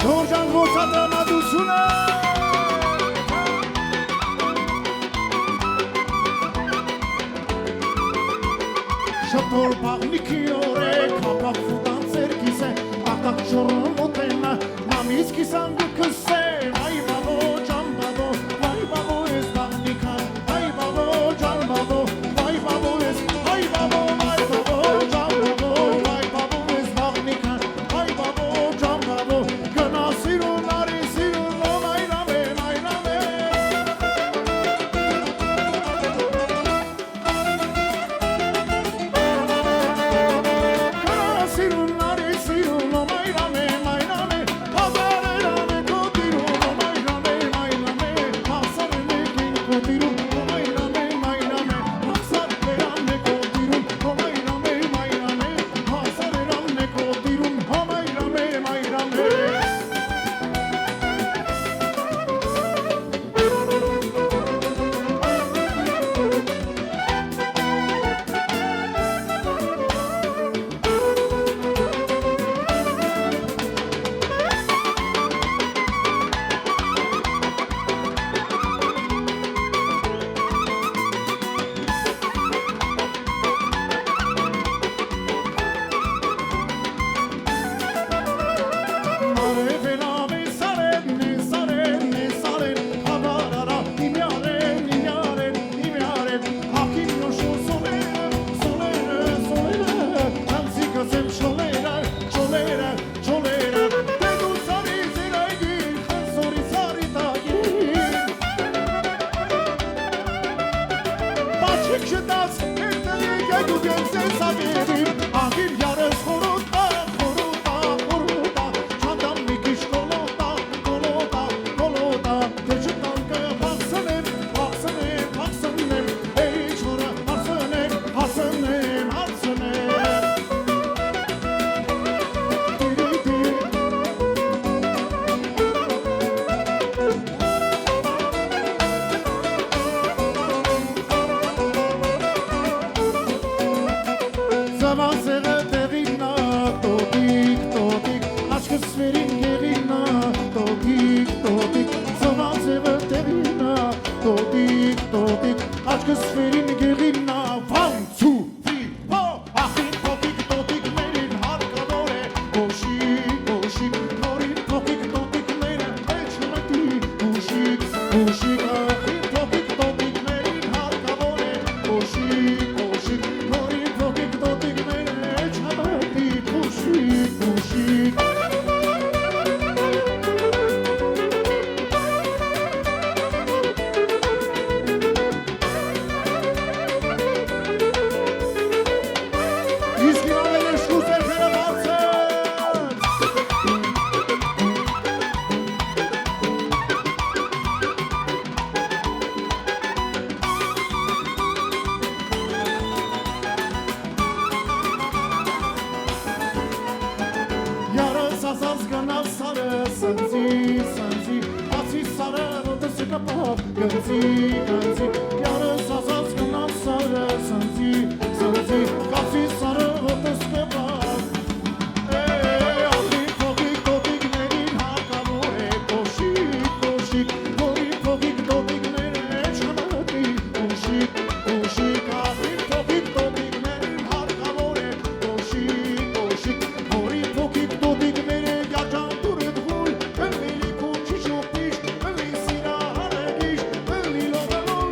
Շորջան ոսադրամատությունը Շփոր բաղնիքի օրեք հապակ ֆուտան ծերքիս է աղտակ շորը մոտենա նամից կիսան գքս է Այ բաբո, ճամբաբո, այ բաբո ես բաղնիքա Այ բաբո, ճամբաբո, այ բաբո ես Այ բաբո, ճամբաբո, այ բաբո ես բաղնիքա Այ բաբո, ճամբաբո, գնա սիրուն արի սիրուն այրամե, այրամե Sirun, sirun, mayrame, mayrame, hazarelame, kotirun, mayrame, mayrame, hazarelame, kotirun, mayrame, mayrame, hazarelame, kotirun, mayrame, mayrame, hazarelame, kotirun, mayrame, mayrame. Ագիր յարս խորոտա, խորոտա, խորոտա Չանդամ մի կիշ կոլոտա, կոլոտա, կոլոտա Դեջտանքը բաղսնեմ, բաղսնեմ, բաղսնեմ Էի չորը հարսնեմ, հարսնեմ, հարսնեմ Տիրի Զավազեղը տեղինա, տոտիկ, տոտիկ Աչկս վերին գեղինա, տոտիկ, տոտիկ Զավազեղը տեղինա, տոտիկ, տոտիկ Աչկս վերին գեղինա, 1, 2, 3, 4 Ախին տոտիկ, տոտիկներին հարկավոր է Կոշիկ, կոշիկ, նորին տոտիկ, տոտիկները Մեջ մտի, կոշիկ, կոշիկ Ախին տոտիկ, տոտիկներին հարկավոր է Կոշիկ, կոշիկ, նորին տոտիկ, տոտիկները Մեջ մտի, կոշիկ, կոշիկ Իսկ իրանել է շուզեր վերը բարձր Յարս ասած գնալ սարը սնձի, սնձի Բացի սարը ոտս կպավ գնձի, գնձի Յարս ասած գնալ սարը սնձի, սնձի Բացի սարը ոտս կպավ Ախի փողիկ տոտիկներին հարկավոր է Կոշիկ, կոշիկ Որի փողիկ տոտիկները չմտի Կոշիկ, կոշիկ Ախի փողիկ տոտիկներին հարկավոր է Կոշիկ, կոշիկ Որի փողիկ տոտիկները յաջան դուրը դղույլ Ընվելի կուչի շոպիշ, ընվի սիրա հարեգիշ Ընվի լողելով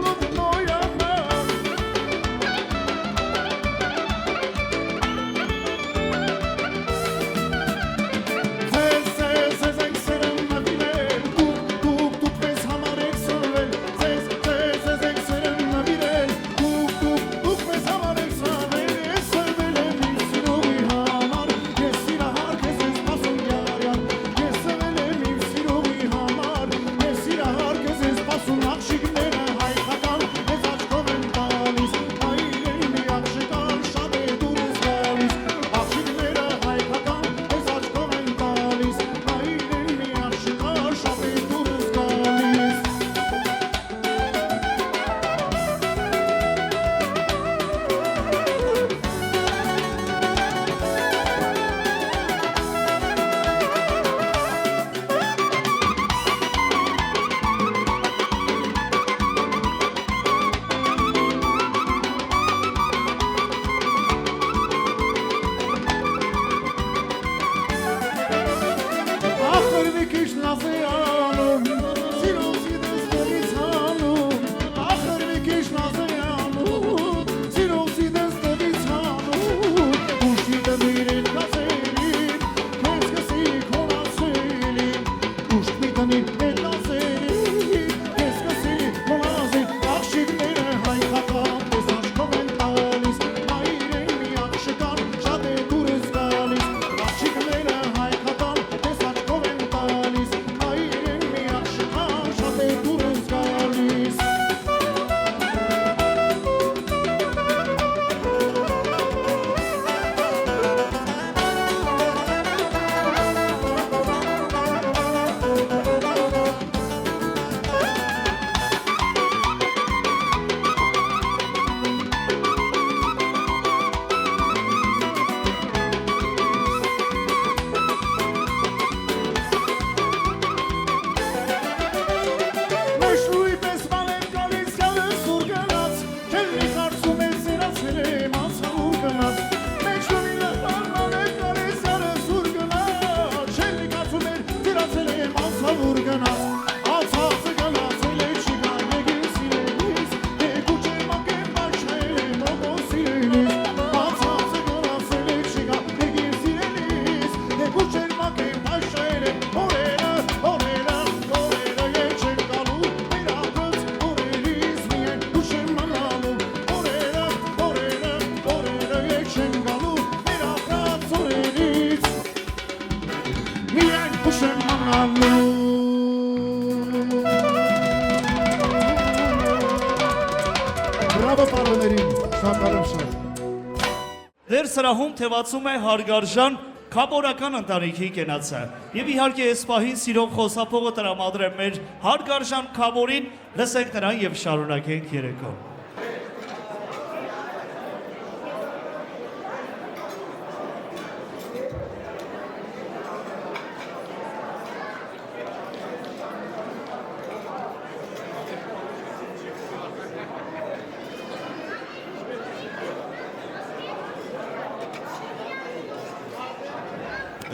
Դեր սրահում թևածում է հարգարժան քաբորական ընտանիքի կենացը։ Եվ իհարկե այս պահին սիրող խոսափողը տրամադրեմ մեր հարգարժան քաբորին, լսենք նրան եւ շարունակենք երեկոն։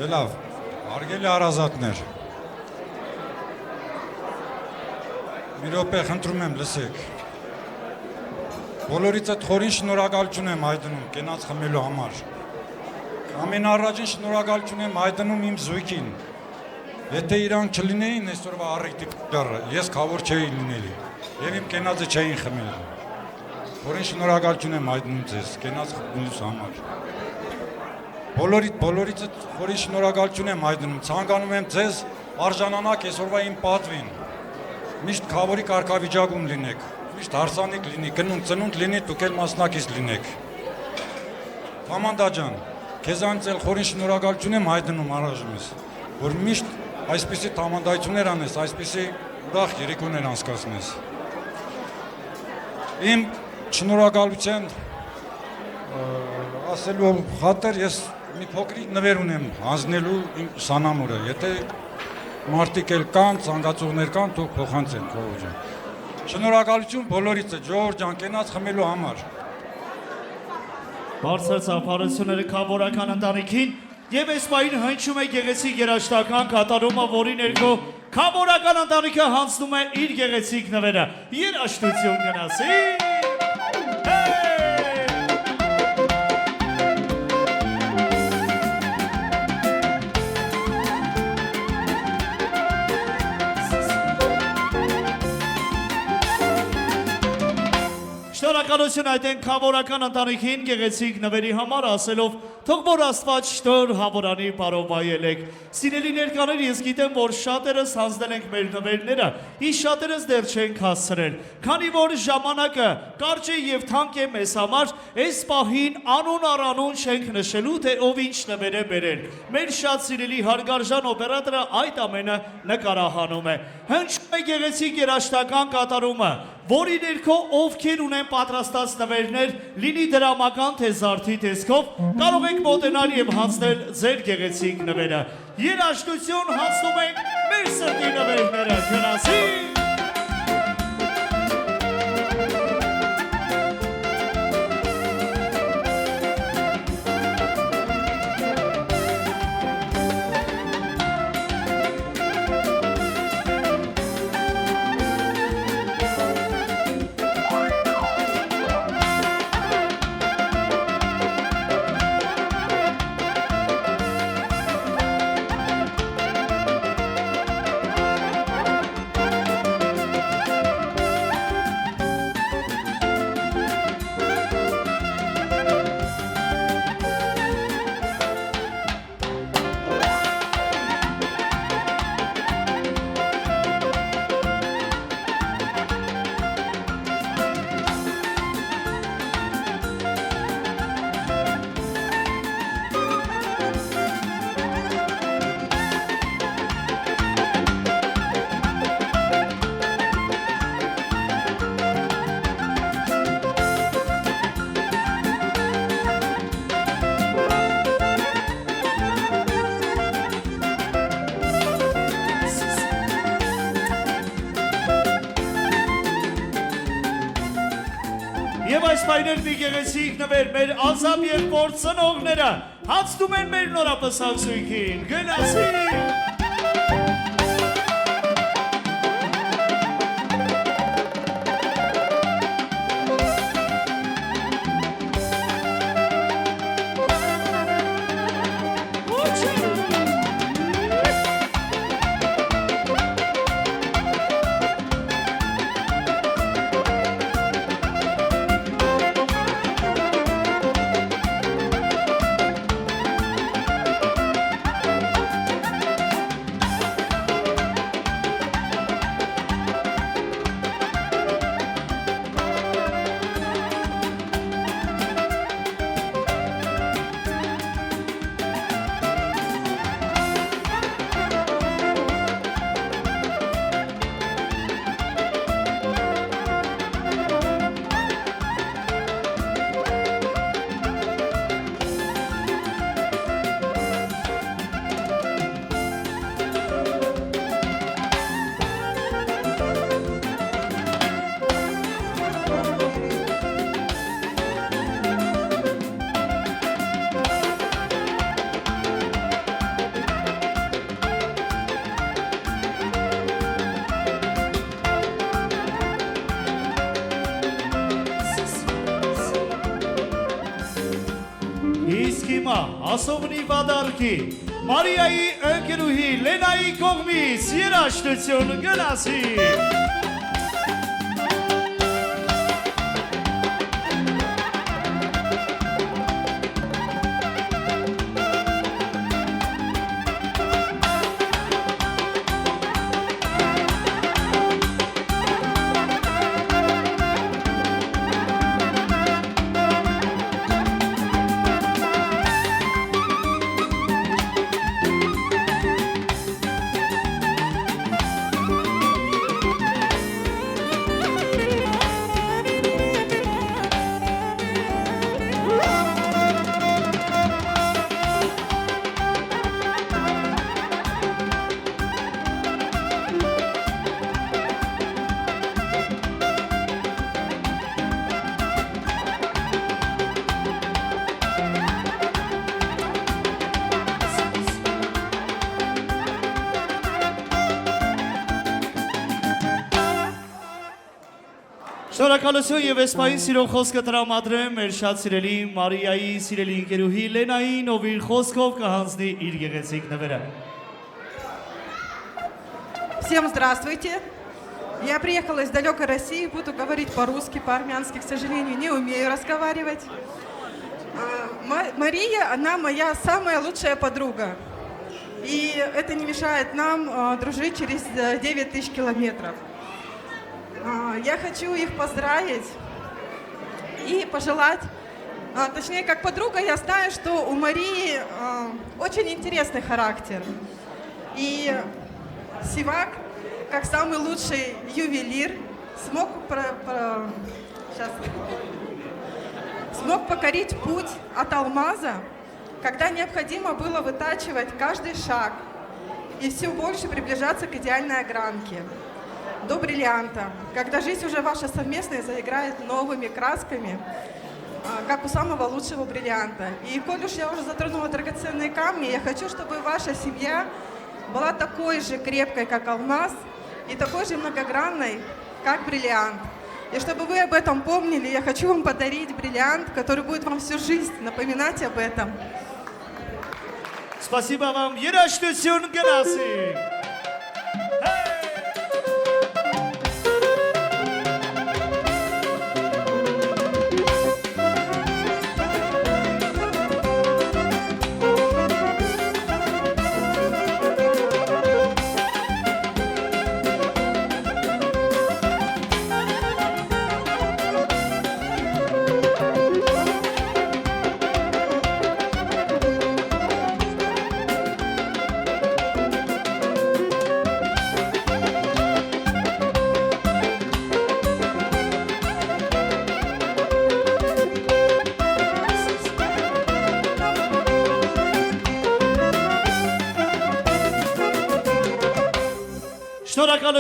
Լավ, հարգելի հարազատներ։ Մի րոպե խնդրում եմ լսեք։ Բոլորից այդ խորին շնորհակալություն եմ հայտնում կենաց խմելու համար։ Ամենառաջին շնորհակալություն եմ հայտնում իմ զույգին։ Եթե իրանք չլինեին այսօրվա առիթի դառը, ես խավոր չէի լինելի եւ իմ կենացը չէին խմել։ Խորին շնորհակալություն եմ հայտնում ձեզ կենաց խմելու համար։ Բոլորից խորին շնորհակալություն եմ հայտնում, ցանկանում եմ ձեզ արժանանաք այսօրվա իմ պատվին։ Միշտ խավորի կարգավիճակում լինեք, միշտ հարսանիք լինի, գնում ծնունդ լինի, դուք էլ մասնակից լինեք։ Թամանդա ջան, քեզանից էլ խորին շնորհակալություն եմ հայտնում առայժմս, որ միշտ այսպիսի թամանդայություններ անես, այսպիսի ուրախ երեկոներ անցկացնես։ Իմ շնորհակալության ասելու խաթր ես մի փոքրիկ նվեր ունեմ հանձնելու իմ սանամուրը, եթե մարդիկ էլ կան, ցանկացողներ կան, թող փոխանցեն քո։ Շնորհակալություն բոլորիցը, Ջորջ ջան, կենաց խմելու համար։ Բարձր ծափարությունները քաբորական ընտանիքին եւ այս պահին հնչում է գեղեցիկ երաժշտական կատարումը, որի ներքո քաբորական ընտանիքը հանձնում է իր գեղեցիկ նվերը։ Երաժշտություն գնացի։ Շնորհակալություն այդեն քավորական ընտանիքին գեղեցիկ նվերի համար ասելով թող որ Աստված շնոր հավորանի բարով վայելեք։ Սիրելի ներկաներ, ես գիտեմ, որ շատերս հանձնել ենք մեր նվերները, իսկ շատերս դեռ չենք հասցրել։ Քանի որ ժամանակը կարճ է եւ թանկ է մեզ համար, այս պահին անուն առանուն չենք նշելու, թե ով ինչ նվեր է բերել։ Մեր շատ սիրելի հարգարժան օպերատորը այդ ամենը նկարահանում է։ Հնչում է գեղեցիկ երաժշտական կատարումը, որի ներքո ովքեր ունեն պատրաստած նվերներ, լինի դրամական թե զարդի տեսքով, կարող եք մոտենալ եւ հանձնել ձեր գեղեցիկ նվերը։ Երաժշտություն հանձնում ենք մեր սրտի նվերները, գնացի։ Եվ այս պայներ մի գեղեցիկ նվեր մեր ազապ և որ ծնողները հացնում են մեր նորապսակ զույգին, գնացի։ Իսկ հիմա ասովնի վադարկի Մարիայի ընկերուհի Լենայի կողմից երաժշտություն գնացի Շնորհակալություն եւ էսպային սիրող խոսքը տրամադրեմ մեր շատ սիրելի Մարիայի սիրելի ընկերուհի Լենային, ով իր խոսքով կհանձնի իր գեղեցիկ նվերը։ Всем здравствуйте. Я приехала из далекой России, буду говорить по-русски, по-армянски, к сожалению, не умею разговаривать. Мария, она моя самая лучшая подруга. И это не мешает нам дружить через 9000 километров. Я хочу их поздравить и пожелать, точнее, как подруга, я знаю, что у Марии очень интересный характер. И Сивак, как самый лучший ювелир, смог покорить путь от алмаза, когда необходимо было вытачивать каждый шаг и все больше приближаться к идеальной огранке. До бриллианта, когда жизнь уже ваша совместная заиграет новыми красками, как у самого лучшего бриллианта. И коль уж я уже затронула драгоценные камни, я хочу, чтобы ваша семья была такой же крепкой, как алмаз, и такой же многогранной, как бриллиант. И чтобы вы об этом помнили, я хочу вам подарить бриллиант, который будет вам всю жизнь напоминать об этом. Спасибо вам, երաժշտություն գնացի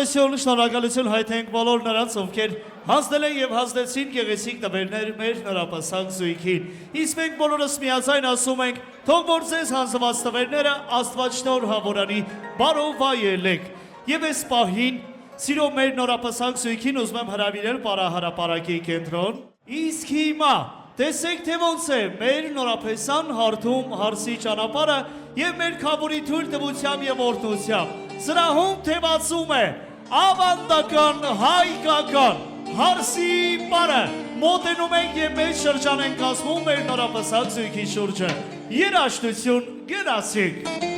Շնորհակալություն հայտնենք բոլոր նրանց, ովքեր հանձնել են եւ հանձնեցին գեղեցիկ տվերներ մեր նորապսակ զույգին։ Իսկ մենք բոլորս միաձայն ասում ենք, թող որ ձեզ հանձնված տվերները Աստված շնորհավորանի բարով վայելեք։ Եվ այս պահին սիրո մեր նորապսակ զույգին ուզում եմ հրավիրել Պարահարապարակի կենտրոն։ Իսկ հիմա տեսեք թե ոնց է մեր նորապեսան հարթում հարսի ճանապարհը եւ մեր քավորի թույլ տվությամբ եւ օրհնությամբ։ Սրահում թևածում է ավանդական հայկական հարսի պարը։ Մոտենում ենք եւ մեր շրջան են կազմում մեր նորապսակ զույգի շուրջը։ Երաժշտություն գնացիք։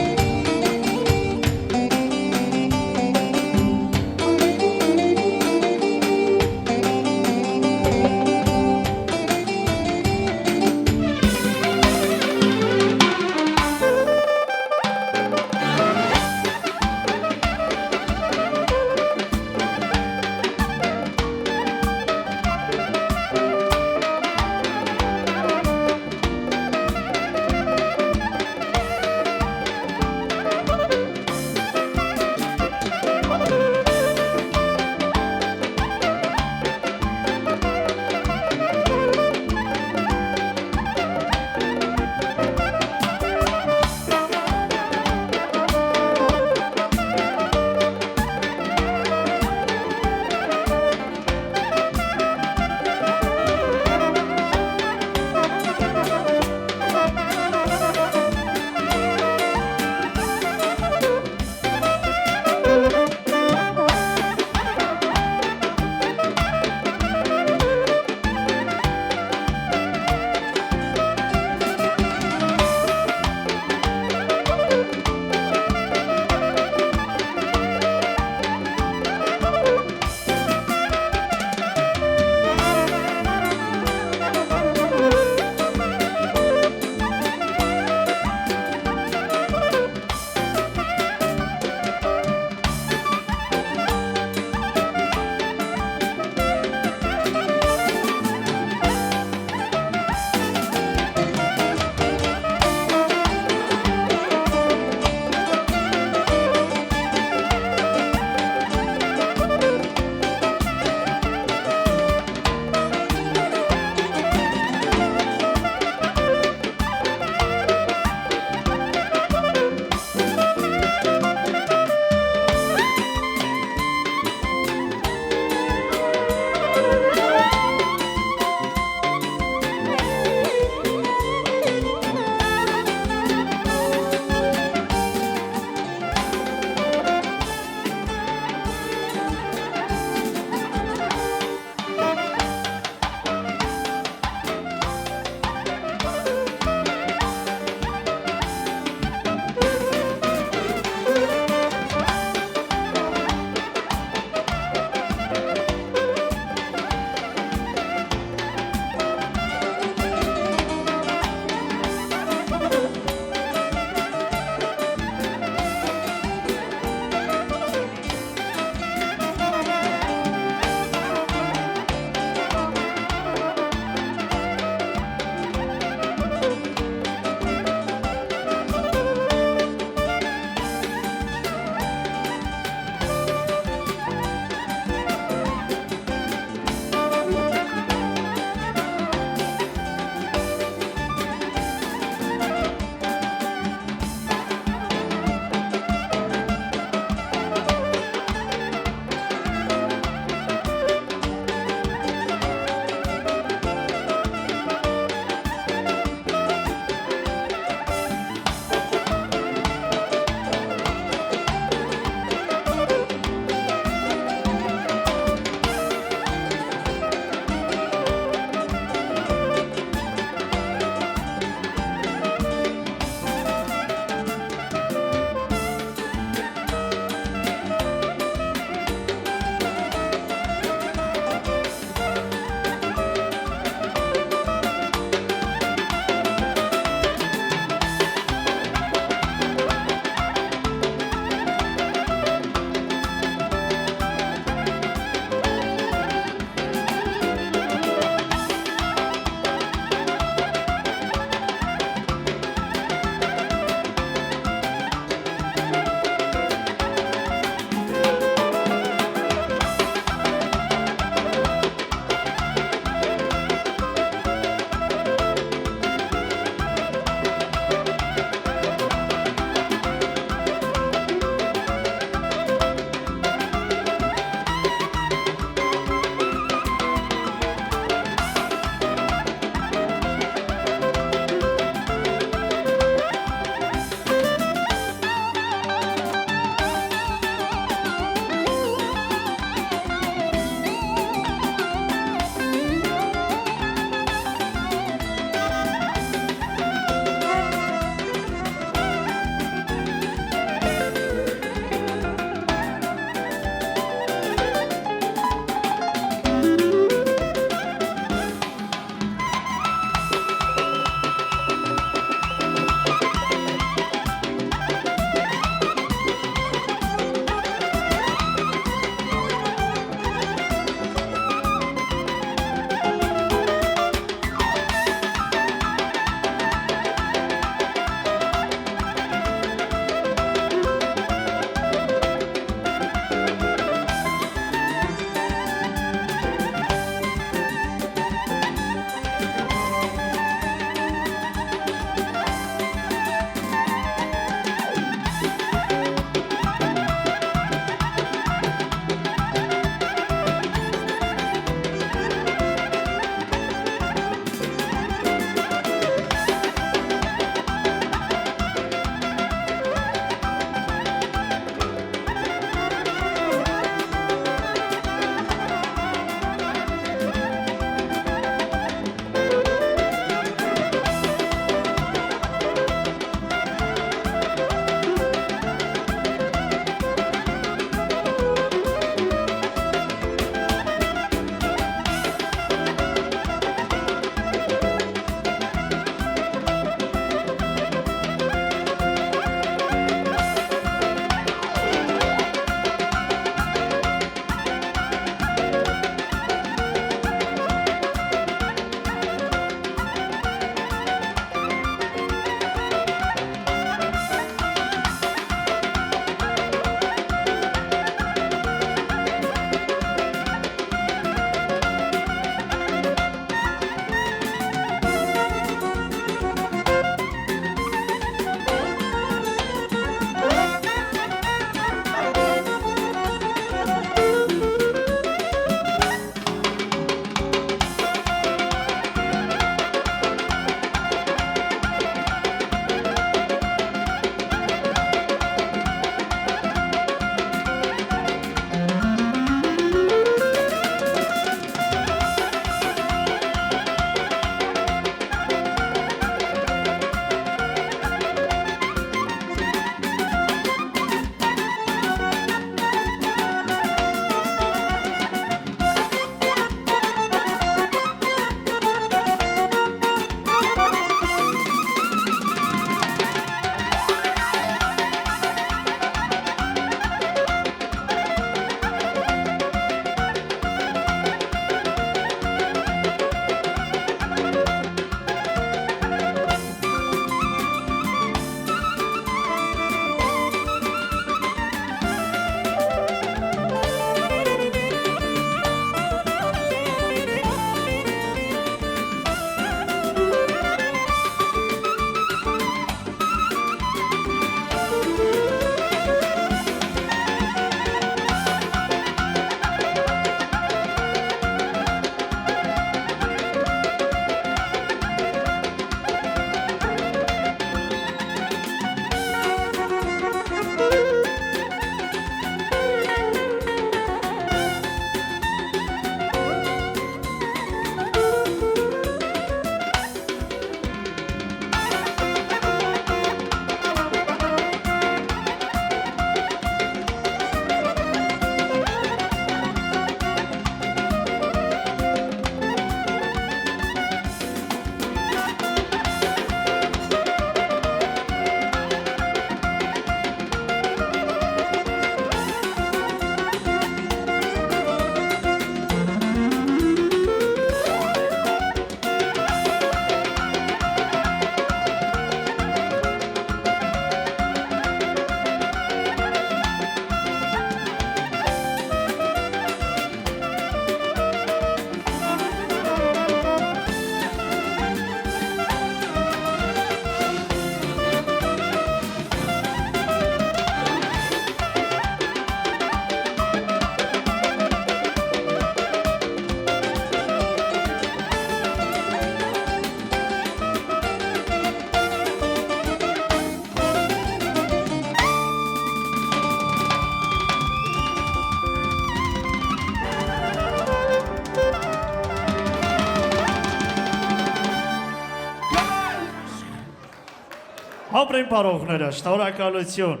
Հապրեն պարողները, շնորհակալություն։